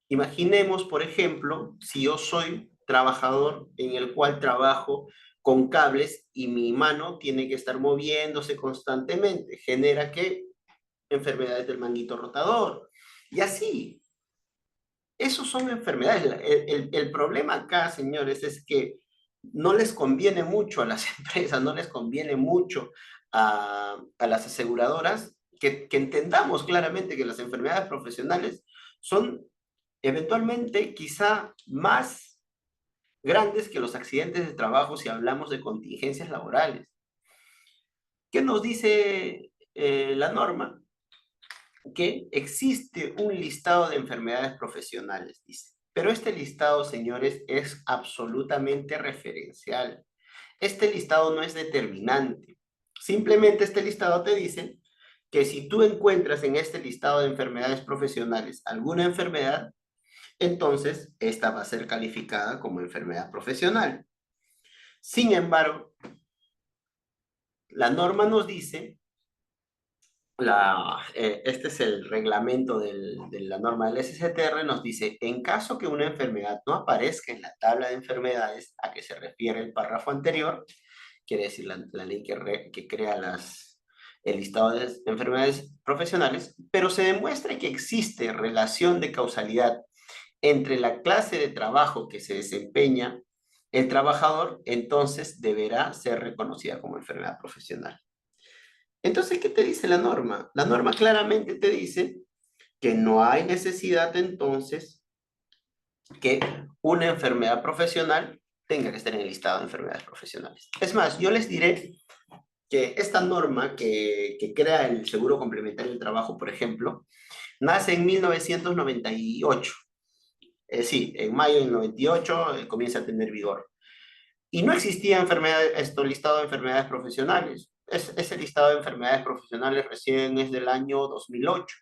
Imaginemos, por ejemplo, si yo soy trabajador en el cual trabajo con cables y mi mano tiene que estar moviéndose constantemente. Genera que enfermedades del manguito rotador. Y así, esos son enfermedades. El problema acá, señores, es que no les conviene mucho a las empresas, no les conviene mucho a las aseguradoras que entendamos claramente que las enfermedades profesionales son eventualmente quizá más grandes que los accidentes de trabajo si hablamos de contingencias laborales. ¿Qué nos dice la norma? Que existe un listado de enfermedades profesionales, dice. Pero este listado, señores, es absolutamente referencial. Este listado no es determinante. Simplemente este listado te dice que si tú encuentras en este listado de enfermedades profesionales alguna enfermedad, entonces esta va a ser calificada como enfermedad profesional. Sin embargo, la norma nos dice, este es el reglamento de la norma del SCTR, nos dice, en caso que una enfermedad no aparezca en la tabla de enfermedades a que se refiere el párrafo anterior, quiere decir la ley que crea el listado de enfermedades profesionales, pero se demuestre que existe relación de causalidad entre la clase de trabajo que se desempeña el trabajador, entonces deberá ser reconocida como enfermedad profesional. Entonces, ¿qué te dice la norma? La norma claramente te dice que no hay necesidad entonces que una enfermedad profesional tenga que estar en el listado de enfermedades profesionales. Es más, yo les diré que esta norma que crea el seguro complementario del trabajo, por ejemplo, nace en 1998. Sí, en mayo del 98 comienza a tener vigor. Y no existía listado de enfermedades profesionales. Ese listado de enfermedades profesionales recién es del año 2008,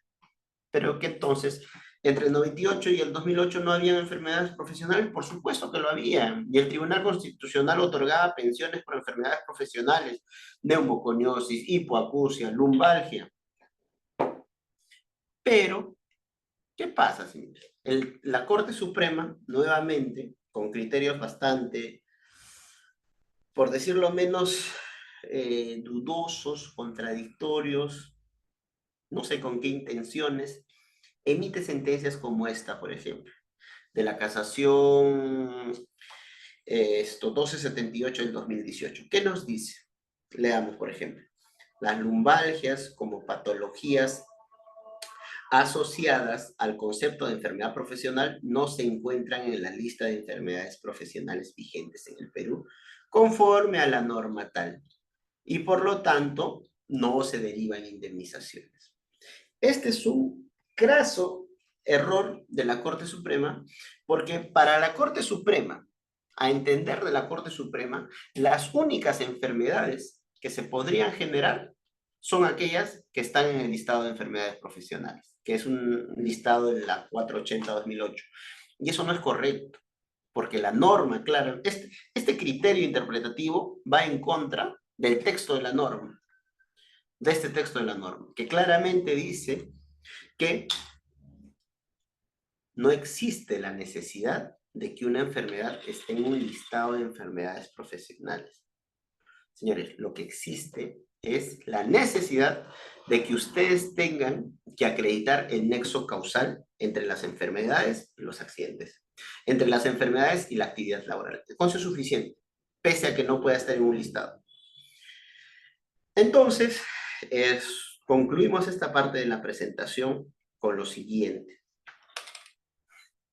pero que entonces entre el 98 y el 2008 no había enfermedades profesionales. Por supuesto que lo había, y el Tribunal Constitucional otorgaba pensiones por enfermedades profesionales, neumoconiosis, hipoacusia, lumbalgia. Pero, ¿qué pasa, señores? La Corte Suprema, nuevamente, con criterios bastante, por decirlo menos, dudosos, contradictorios, no sé con qué intenciones, emite sentencias como esta, por ejemplo, de la casación 1278 del 2018. ¿Qué nos dice? Leamos, por ejemplo, las lumbalgias como patologías asociadas al concepto de enfermedad profesional no se encuentran en la lista de enfermedades profesionales vigentes en el Perú, conforme a la norma tal, y por lo tanto no se derivan indemnizaciones. Este es un craso error de la Corte Suprema, porque para la Corte Suprema, a entender de la Corte Suprema, las únicas enfermedades que se podrían generar son aquellas que están en el listado de enfermedades profesionales, que es un listado de la 480-2008. Y eso no es correcto, porque la norma, claro, este criterio interpretativo va en contra del texto de la norma, de este texto de la norma, que claramente dice que no existe la necesidad de que una enfermedad esté en un listado de enfermedades profesionales. Señores, lo que existe es la necesidad de que ustedes tengan que acreditar el nexo causal entre las enfermedades y los accidentes, entre las enfermedades y la actividad laboral. Con eso es suficiente, pese a que no pueda estar en un listado. Entonces, concluimos esta parte de la presentación con lo siguiente.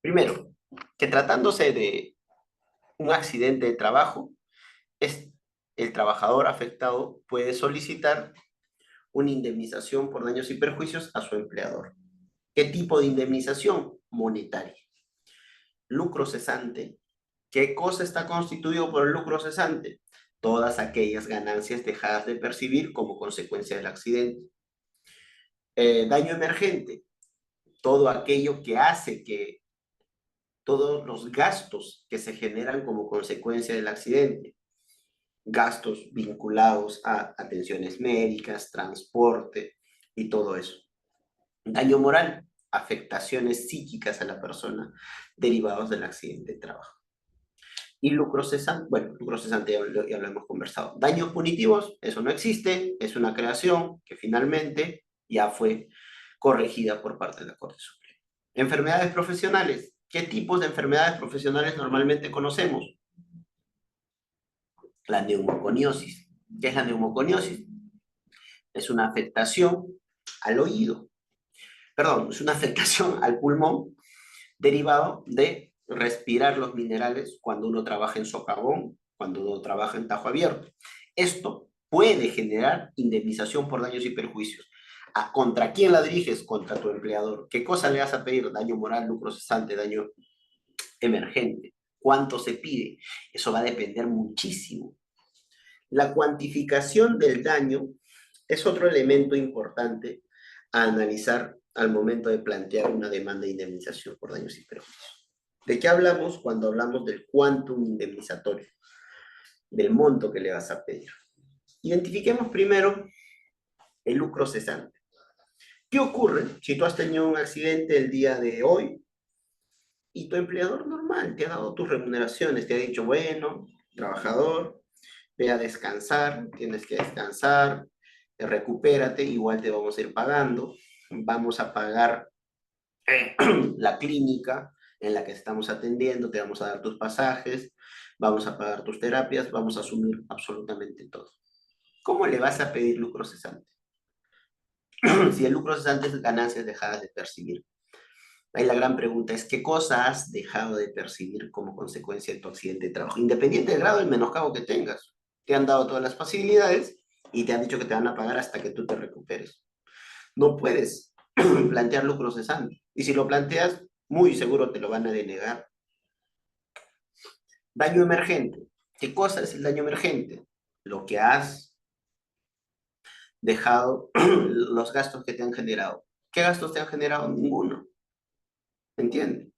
Primero, que tratándose de un accidente de trabajo, el trabajador afectado puede solicitar una indemnización por daños y perjuicios a su empleador. ¿Qué tipo de indemnización? Monetaria. Lucro cesante. ¿Qué cosa está constituido por el lucro cesante? Todas aquellas ganancias dejadas de percibir como consecuencia del accidente. Daño emergente. Todo aquello que hace que todos los gastos que se generan como consecuencia del accidente, gastos vinculados a atenciones médicas, transporte y todo eso. Daño moral, afectaciones psíquicas a la persona derivados del accidente de trabajo. Y lucro cesante, bueno, lucro cesante ya lo hemos conversado. Daños punitivos, eso no existe, es una creación que finalmente ya fue corregida por parte de la Corte Suprema. Enfermedades profesionales, ¿qué tipos de enfermedades profesionales normalmente conocemos? La neumoconiosis. ¿Qué es la neumoconiosis? Es una afectación al oído. Perdón, es una afectación al pulmón derivado de respirar los minerales cuando uno trabaja en socavón, cuando uno trabaja en tajo abierto. Esto puede generar indemnización por daños y perjuicios. ¿Contra quién la diriges? Contra tu empleador. ¿Qué cosa le vas a pedir? Daño moral, lucro cesante, daño emergente. ¿Cuánto se pide? Eso va a depender muchísimo. La cuantificación del daño es otro elemento importante a analizar al momento de plantear una demanda de indemnización por daños y perjuicios. ¿De qué hablamos cuando hablamos del quantum indemnizatorio? Del monto que le vas a pedir. Identifiquemos primero el lucro cesante. ¿Qué ocurre si tú has tenido un accidente el día de hoy y tu empleador normal te ha dado tus remuneraciones, te ha dicho, bueno, trabajador, ve a descansar, tienes que descansar, recupérate, igual te vamos a ir pagando, vamos a pagar la clínica en la que estamos atendiendo, te vamos a dar tus pasajes, vamos a pagar tus terapias, vamos a asumir absolutamente todo. ¿Cómo le vas a pedir lucro cesante? Si el lucro cesante es ganancias dejadas de percibir. Ahí la gran pregunta es, ¿qué cosa has dejado de percibir como consecuencia de tu accidente de trabajo? Independiente del grado del menoscabo que tengas. Te han dado todas las facilidades y te han dicho que te van a pagar hasta que tú te recuperes. No puedes plantear lucro cesante. Y si lo planteas, muy seguro te lo van a denegar. Daño emergente. ¿Qué cosa es el daño emergente? Lo que has dejado, los gastos que te han generado. ¿Qué gastos te han generado? Ninguno, ¿entiendes?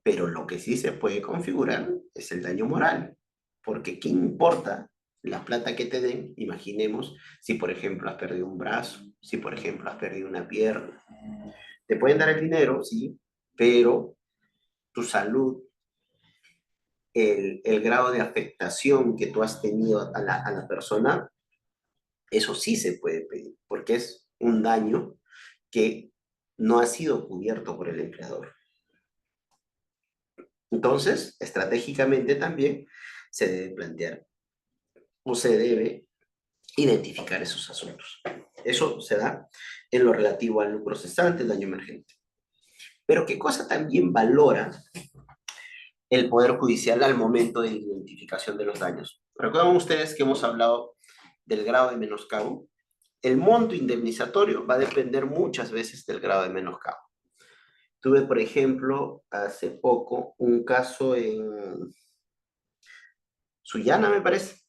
Pero lo que sí se puede configurar es el daño moral, porque ¿qué importa la plata que te den? Imaginemos si, por ejemplo, has perdido un brazo, si, por ejemplo, has perdido una pierna. Te pueden dar el dinero, sí, pero tu salud, el grado de afectación que tú has tenido a la persona, eso sí se puede pedir, porque es un daño que no ha sido cubierto por el empleador. Entonces, estratégicamente también se debe plantear o se debe identificar esos asuntos. Eso se da en lo relativo al lucro cesante, el daño emergente. Pero ¿qué cosa también valora el Poder Judicial al momento de la identificación de los daños? Recuerdan ustedes que hemos hablado del grado de menoscabo. El monto indemnizatorio va a depender muchas veces del grado de menoscabo. Tuve, por ejemplo, hace poco un caso en Sullana, me parece,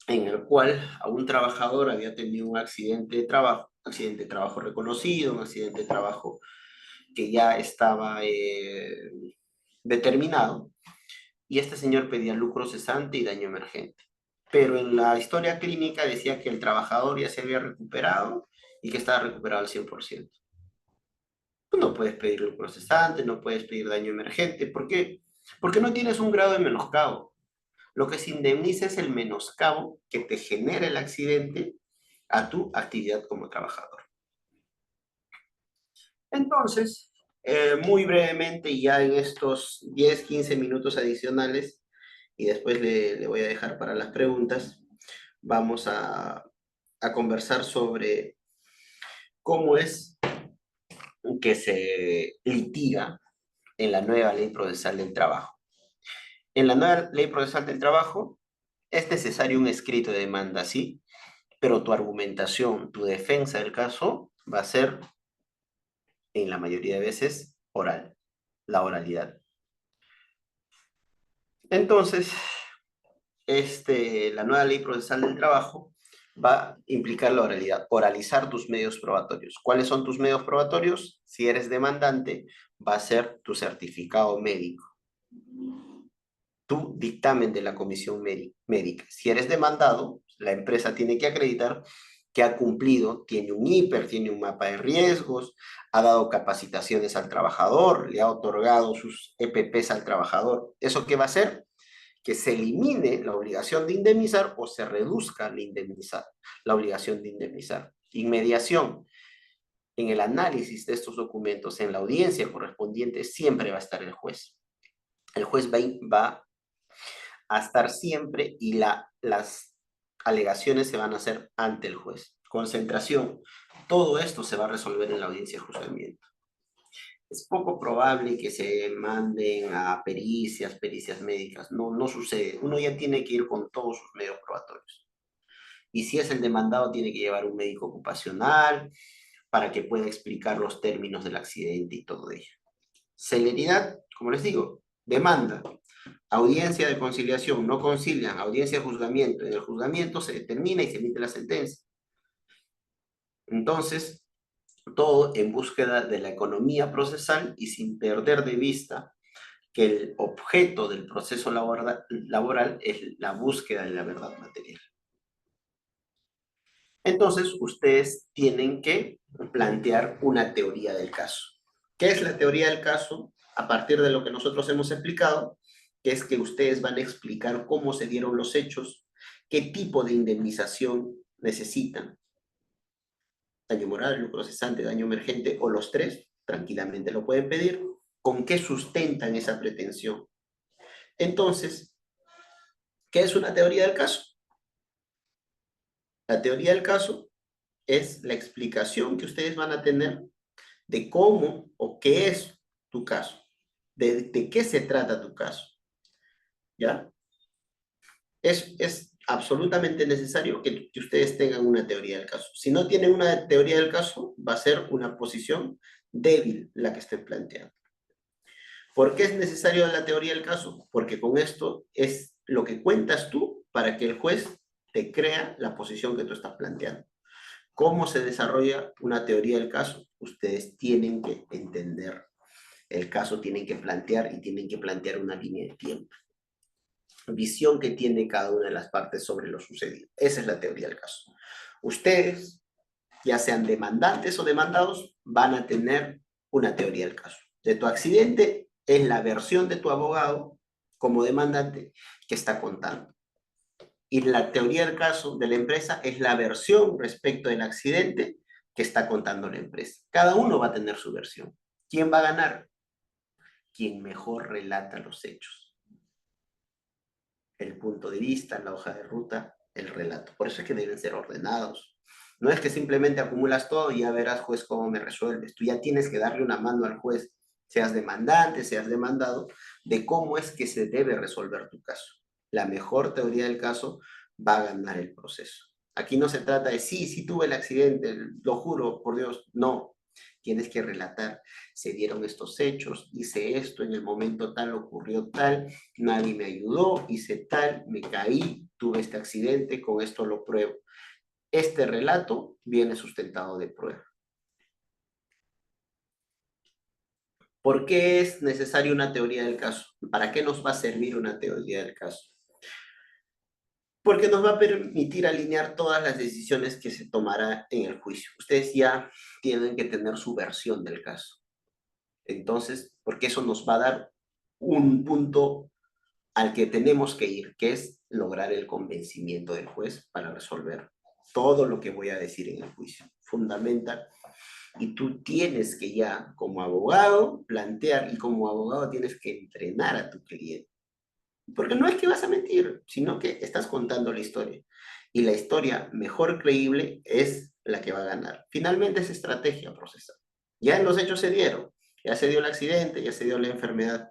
en el cual a un trabajador había tenido un accidente de trabajo reconocido, un accidente de trabajo que ya estaba determinado, y este señor pedía lucro cesante y daño emergente. Pero en la historia clínica decía que el trabajador ya se había recuperado y que estaba recuperado al 100%. Tú no puedes pedir lucro cesante, no puedes pedir daño emergente. ¿Por qué? Porque no tienes un grado de menoscabo. Lo que se indemniza es el menoscabo que te genera el accidente a tu actividad como trabajador. Entonces, muy brevemente, y ya en estos 10, 15 minutos adicionales, y después le voy a dejar para las preguntas, vamos a conversar sobre cómo es que se litiga en la nueva ley procesal del trabajo. En la nueva ley procesal del trabajo es necesario un escrito de demanda, sí, pero tu argumentación, tu defensa del caso va a ser, en la mayoría de veces, oral, la oralidad. Entonces, la nueva ley procesal del trabajo va a implicar la oralidad, oralizar tus medios probatorios. ¿Cuáles son tus medios probatorios? Si eres demandante, va a ser tu certificado médico, tu dictamen de la comisión médica. Si eres demandado, la empresa tiene que acreditar que ha cumplido, tiene un hiper, tiene un mapa de riesgos, ha dado capacitaciones al trabajador, le ha otorgado sus EPPs al trabajador. ¿Eso qué va a hacer? Que se elimine la obligación de indemnizar o se reduzca la obligación de indemnizar. Inmediación. En el análisis de estos documentos, en la audiencia correspondiente, siempre va a estar el juez. El juez va a estar siempre y las alegaciones se van a hacer ante el juez. Concentración. Todo esto se va a resolver en la audiencia de juzgamiento. Es poco probable que se manden a pericias médicas. No, no sucede. Uno ya tiene que ir con todos sus medios probatorios. Y si es el demandado, tiene que llevar un médico ocupacional para que pueda explicar los términos del accidente y todo ello. Celeridad, como les digo, demanda. Audiencia de conciliación, no concilian, audiencia de juzgamiento. En el juzgamiento se determina y se emite la sentencia. Entonces, todo en búsqueda de la economía procesal y sin perder de vista que el objeto del proceso laboral es la búsqueda de la verdad material. Entonces, ustedes tienen que plantear una teoría del caso. ¿Qué es la teoría del caso? A partir de lo que nosotros hemos explicado, que es que ustedes van a explicar cómo se dieron los hechos, qué tipo de indemnización necesitan, daño moral, lucro cesante, daño emergente o los tres, tranquilamente lo pueden pedir, con qué sustentan esa pretensión. Entonces, ¿qué es una teoría del caso? La teoría del caso es la explicación que ustedes van a tener de cómo o qué es tu caso, de qué se trata tu caso, ¿ya? Es absolutamente necesario que ustedes tengan una teoría del caso. Si no tienen una teoría del caso, va a ser una posición débil la que estén planteando. ¿Por qué es necesario la teoría del caso? Porque con esto es lo que cuentas tú para que el juez te crea la posición que tú estás planteando. ¿Cómo se desarrolla una teoría del caso? Ustedes tienen que entender el caso, tienen que plantear y tienen que plantear una línea de tiempo. Visión que tiene cada una de las partes sobre lo sucedido. Esa es la teoría del caso. Ustedes, ya sean demandantes o demandados, van a tener una teoría del caso. De tu accidente es la versión de tu abogado como demandante que está contando. Y la teoría del caso de la empresa es la versión respecto del accidente que está contando la empresa. Cada uno va a tener su versión. ¿Quién va a ganar? Quien mejor relata los hechos. El punto de vista, la hoja de ruta, el relato. Por eso es que deben ser ordenados. No es que simplemente acumulas todo y ya verás, juez, cómo me resuelves. Tú ya tienes que darle una mano al juez, seas demandante, seas demandado, de cómo es que se debe resolver tu caso. La mejor teoría del caso va a ganar el proceso. Aquí no se trata de, sí, sí tuve el accidente, lo juro, por Dios, no. Tienes que relatar, se dieron estos hechos, hice esto, en el momento tal ocurrió tal, nadie me ayudó, hice tal, me caí, tuve este accidente, con esto lo pruebo. Este relato viene sustentado de prueba. ¿Por qué es necesaria una teoría del caso? ¿Para qué nos va a servir una teoría del caso? Porque nos va a permitir alinear todas las decisiones que se tomará en el juicio. Ustedes ya tienen que tener su versión del caso. Entonces, porque eso nos va a dar un punto al que tenemos que ir, que es lograr el convencimiento del juez para resolver todo lo que voy a decir en el juicio. Fundamental. Y tú tienes que ya, como abogado, plantear, y como abogado tienes que entrenar a tu cliente. Porque no es que vas a mentir, sino que estás contando la historia. Y la historia mejor creíble es la que va a ganar. Finalmente es estrategia procesal. Ya los hechos se dieron, ya se dio el accidente, ya se dio la enfermedad,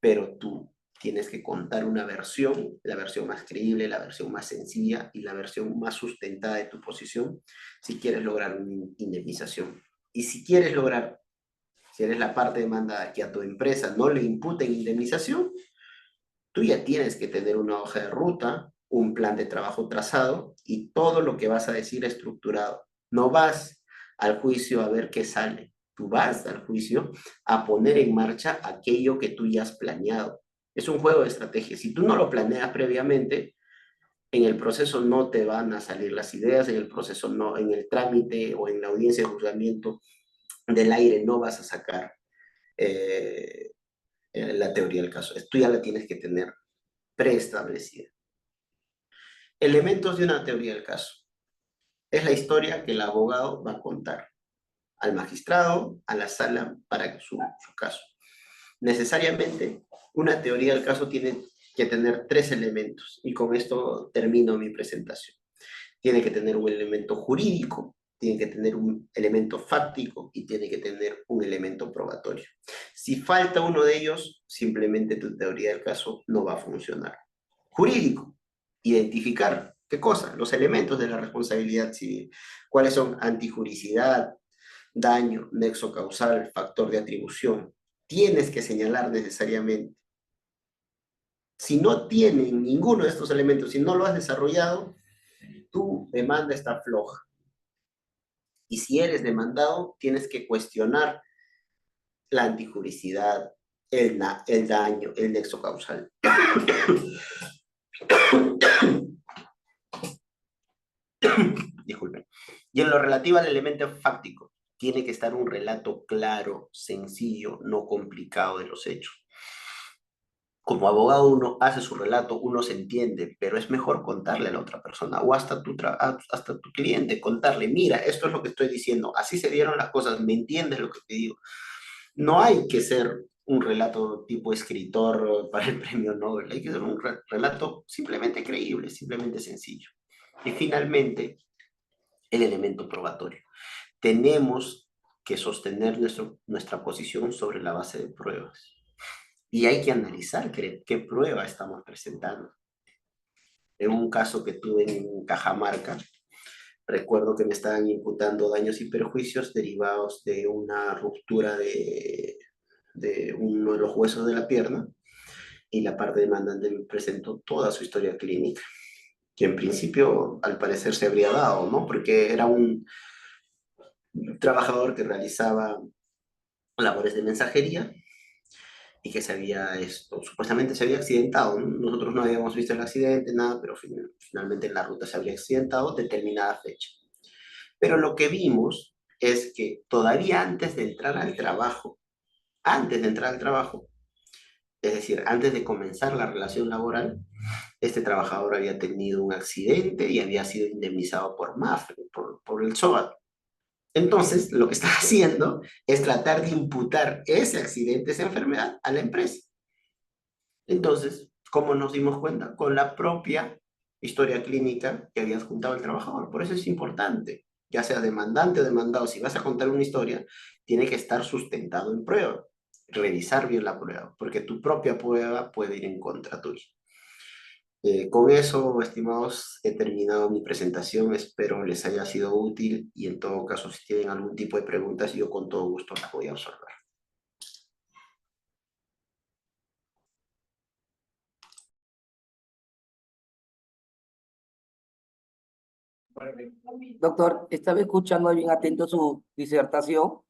pero tú tienes que contar una versión, la versión más creíble, la versión más sencilla y la versión más sustentada de tu posición si quieres lograr una indemnización. Y si quieres lograr, si eres la parte demandada, que a tu empresa no le imputen indemnización, tú ya tienes que tener una hoja de ruta, un plan de trabajo trazado y todo lo que vas a decir estructurado. No vas al juicio a ver qué sale. Tú vas al juicio a poner en marcha aquello que tú ya has planeado. Es un juego de estrategia. Si tú no lo planeas previamente, en el proceso no te van a salir las ideas, en el proceso no, en el trámite o en la audiencia de juzgamiento del aire no vas a sacar eh, la teoría del caso. Tú ya la tienes que tener preestablecida. Elementos de una teoría del caso. Es la historia que el abogado va a contar al magistrado, a la sala, para su caso. Necesariamente, una teoría del caso tiene que tener tres elementos, y con esto termino mi presentación. Tiene que tener un elemento jurídico, tiene que tener un elemento fáctico y tiene que tener un elemento probatorio. Si falta uno de ellos, simplemente tu teoría del caso no va a funcionar. Jurídico, identificar, ¿qué cosa? Los elementos de la responsabilidad civil. ¿Cuáles son? Antijuricidad, daño, nexo causal, factor de atribución. Tienes que señalar necesariamente. Si no tienen ninguno de estos elementos, si no lo has desarrollado, tu demanda está floja. Y si eres demandado, tienes que cuestionar la antijuricidad, el daño, el nexo causal. Disculpen. Y en lo relativo al elemento fáctico, tiene que estar un relato claro, sencillo, no complicado de los hechos. Como abogado uno hace su relato, uno se entiende, pero es mejor contarle a la otra persona o hasta tu cliente, contarle, mira, esto es lo que estoy diciendo, así se dieron las cosas, ¿me entiendes lo que te digo? No hay que ser un relato tipo escritor para el premio Nobel, hay que ser un relato simplemente creíble, simplemente sencillo. Y finalmente, el elemento probatorio. Tenemos que sostener nuestra posición sobre la base de pruebas. Y hay que analizar qué prueba estamos presentando. En un caso que tuve en Cajamarca, recuerdo que me estaban imputando daños y perjuicios derivados de una ruptura de uno de los huesos de la pierna y la parte demandante me presentó toda su historia clínica, que en principio al parecer se habría dado, ¿no? Porque era un trabajador que realizaba labores de mensajería y que supuestamente se había accidentado, ¿no? Nosotros no habíamos visto el accidente, nada, pero finalmente en la ruta se habría accidentado determinada fecha. Pero lo que vimos es que todavía antes de entrar al trabajo, es decir, antes de comenzar la relación laboral, este trabajador había tenido un accidente y había sido indemnizado por MAFRE, por el SOAT. Entonces, lo que está haciendo es tratar de imputar ese accidente, esa enfermedad, a la empresa. Entonces, ¿cómo nos dimos cuenta? Con la propia historia clínica que había juntado el trabajador. Por eso es importante, ya sea demandante o demandado, si vas a contar una historia, tiene que estar sustentado en prueba, revisar bien la prueba, porque tu propia prueba puede ir en contra tuya. Con eso, estimados, he terminado mi presentación. Espero les haya sido útil y en todo caso, si tienen algún tipo de preguntas, yo con todo gusto las voy a absorber. Doctor, estaba escuchando bien atento su disertación.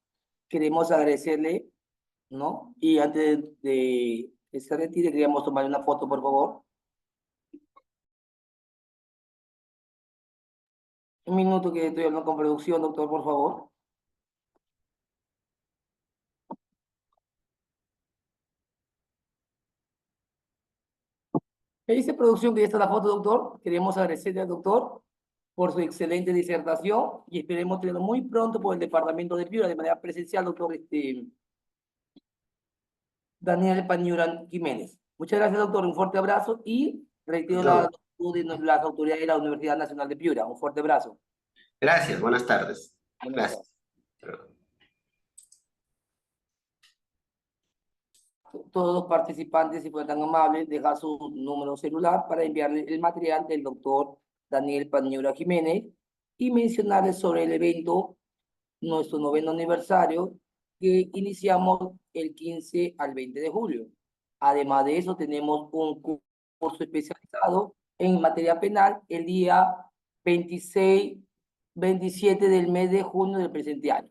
Queremos agradecerle, ¿no? Y antes de que se retire, queríamos tomar una foto, por favor. Un minuto que estoy hablando con producción, doctor, por favor. Me dice producción que ya está la foto, doctor. Queremos agradecerle al doctor por su excelente disertación y esperemos tenerlo muy pronto por el departamento de Piura de manera presencial, doctor Daniel Pañuran Jiménez. Muchas gracias, doctor. Un fuerte abrazo y reitero la No, solicitud de las autoridades de la Universidad Nacional de Piura. Un fuerte abrazo. gracias, buenas tardes. Buenas Gracias. tardes. Todos los participantes, si fueran tan amables, dejar su número celular para enviarle el material del doctor Daniel Pañura Jiménez y mencionarles sobre el evento, nuestro 9º aniversario, que iniciamos el 15 al 20 de julio. Además de eso, tenemos un curso especializado en materia penal el día 26, 27 del mes de junio del presente año.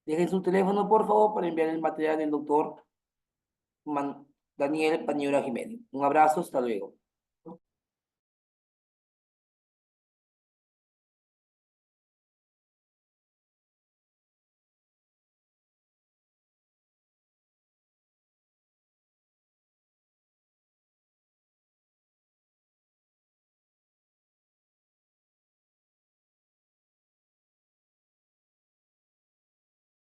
Dejen su teléfono, por favor, para enviar el material del doctor Daniel Pañura Jiménez. Un abrazo, hasta luego.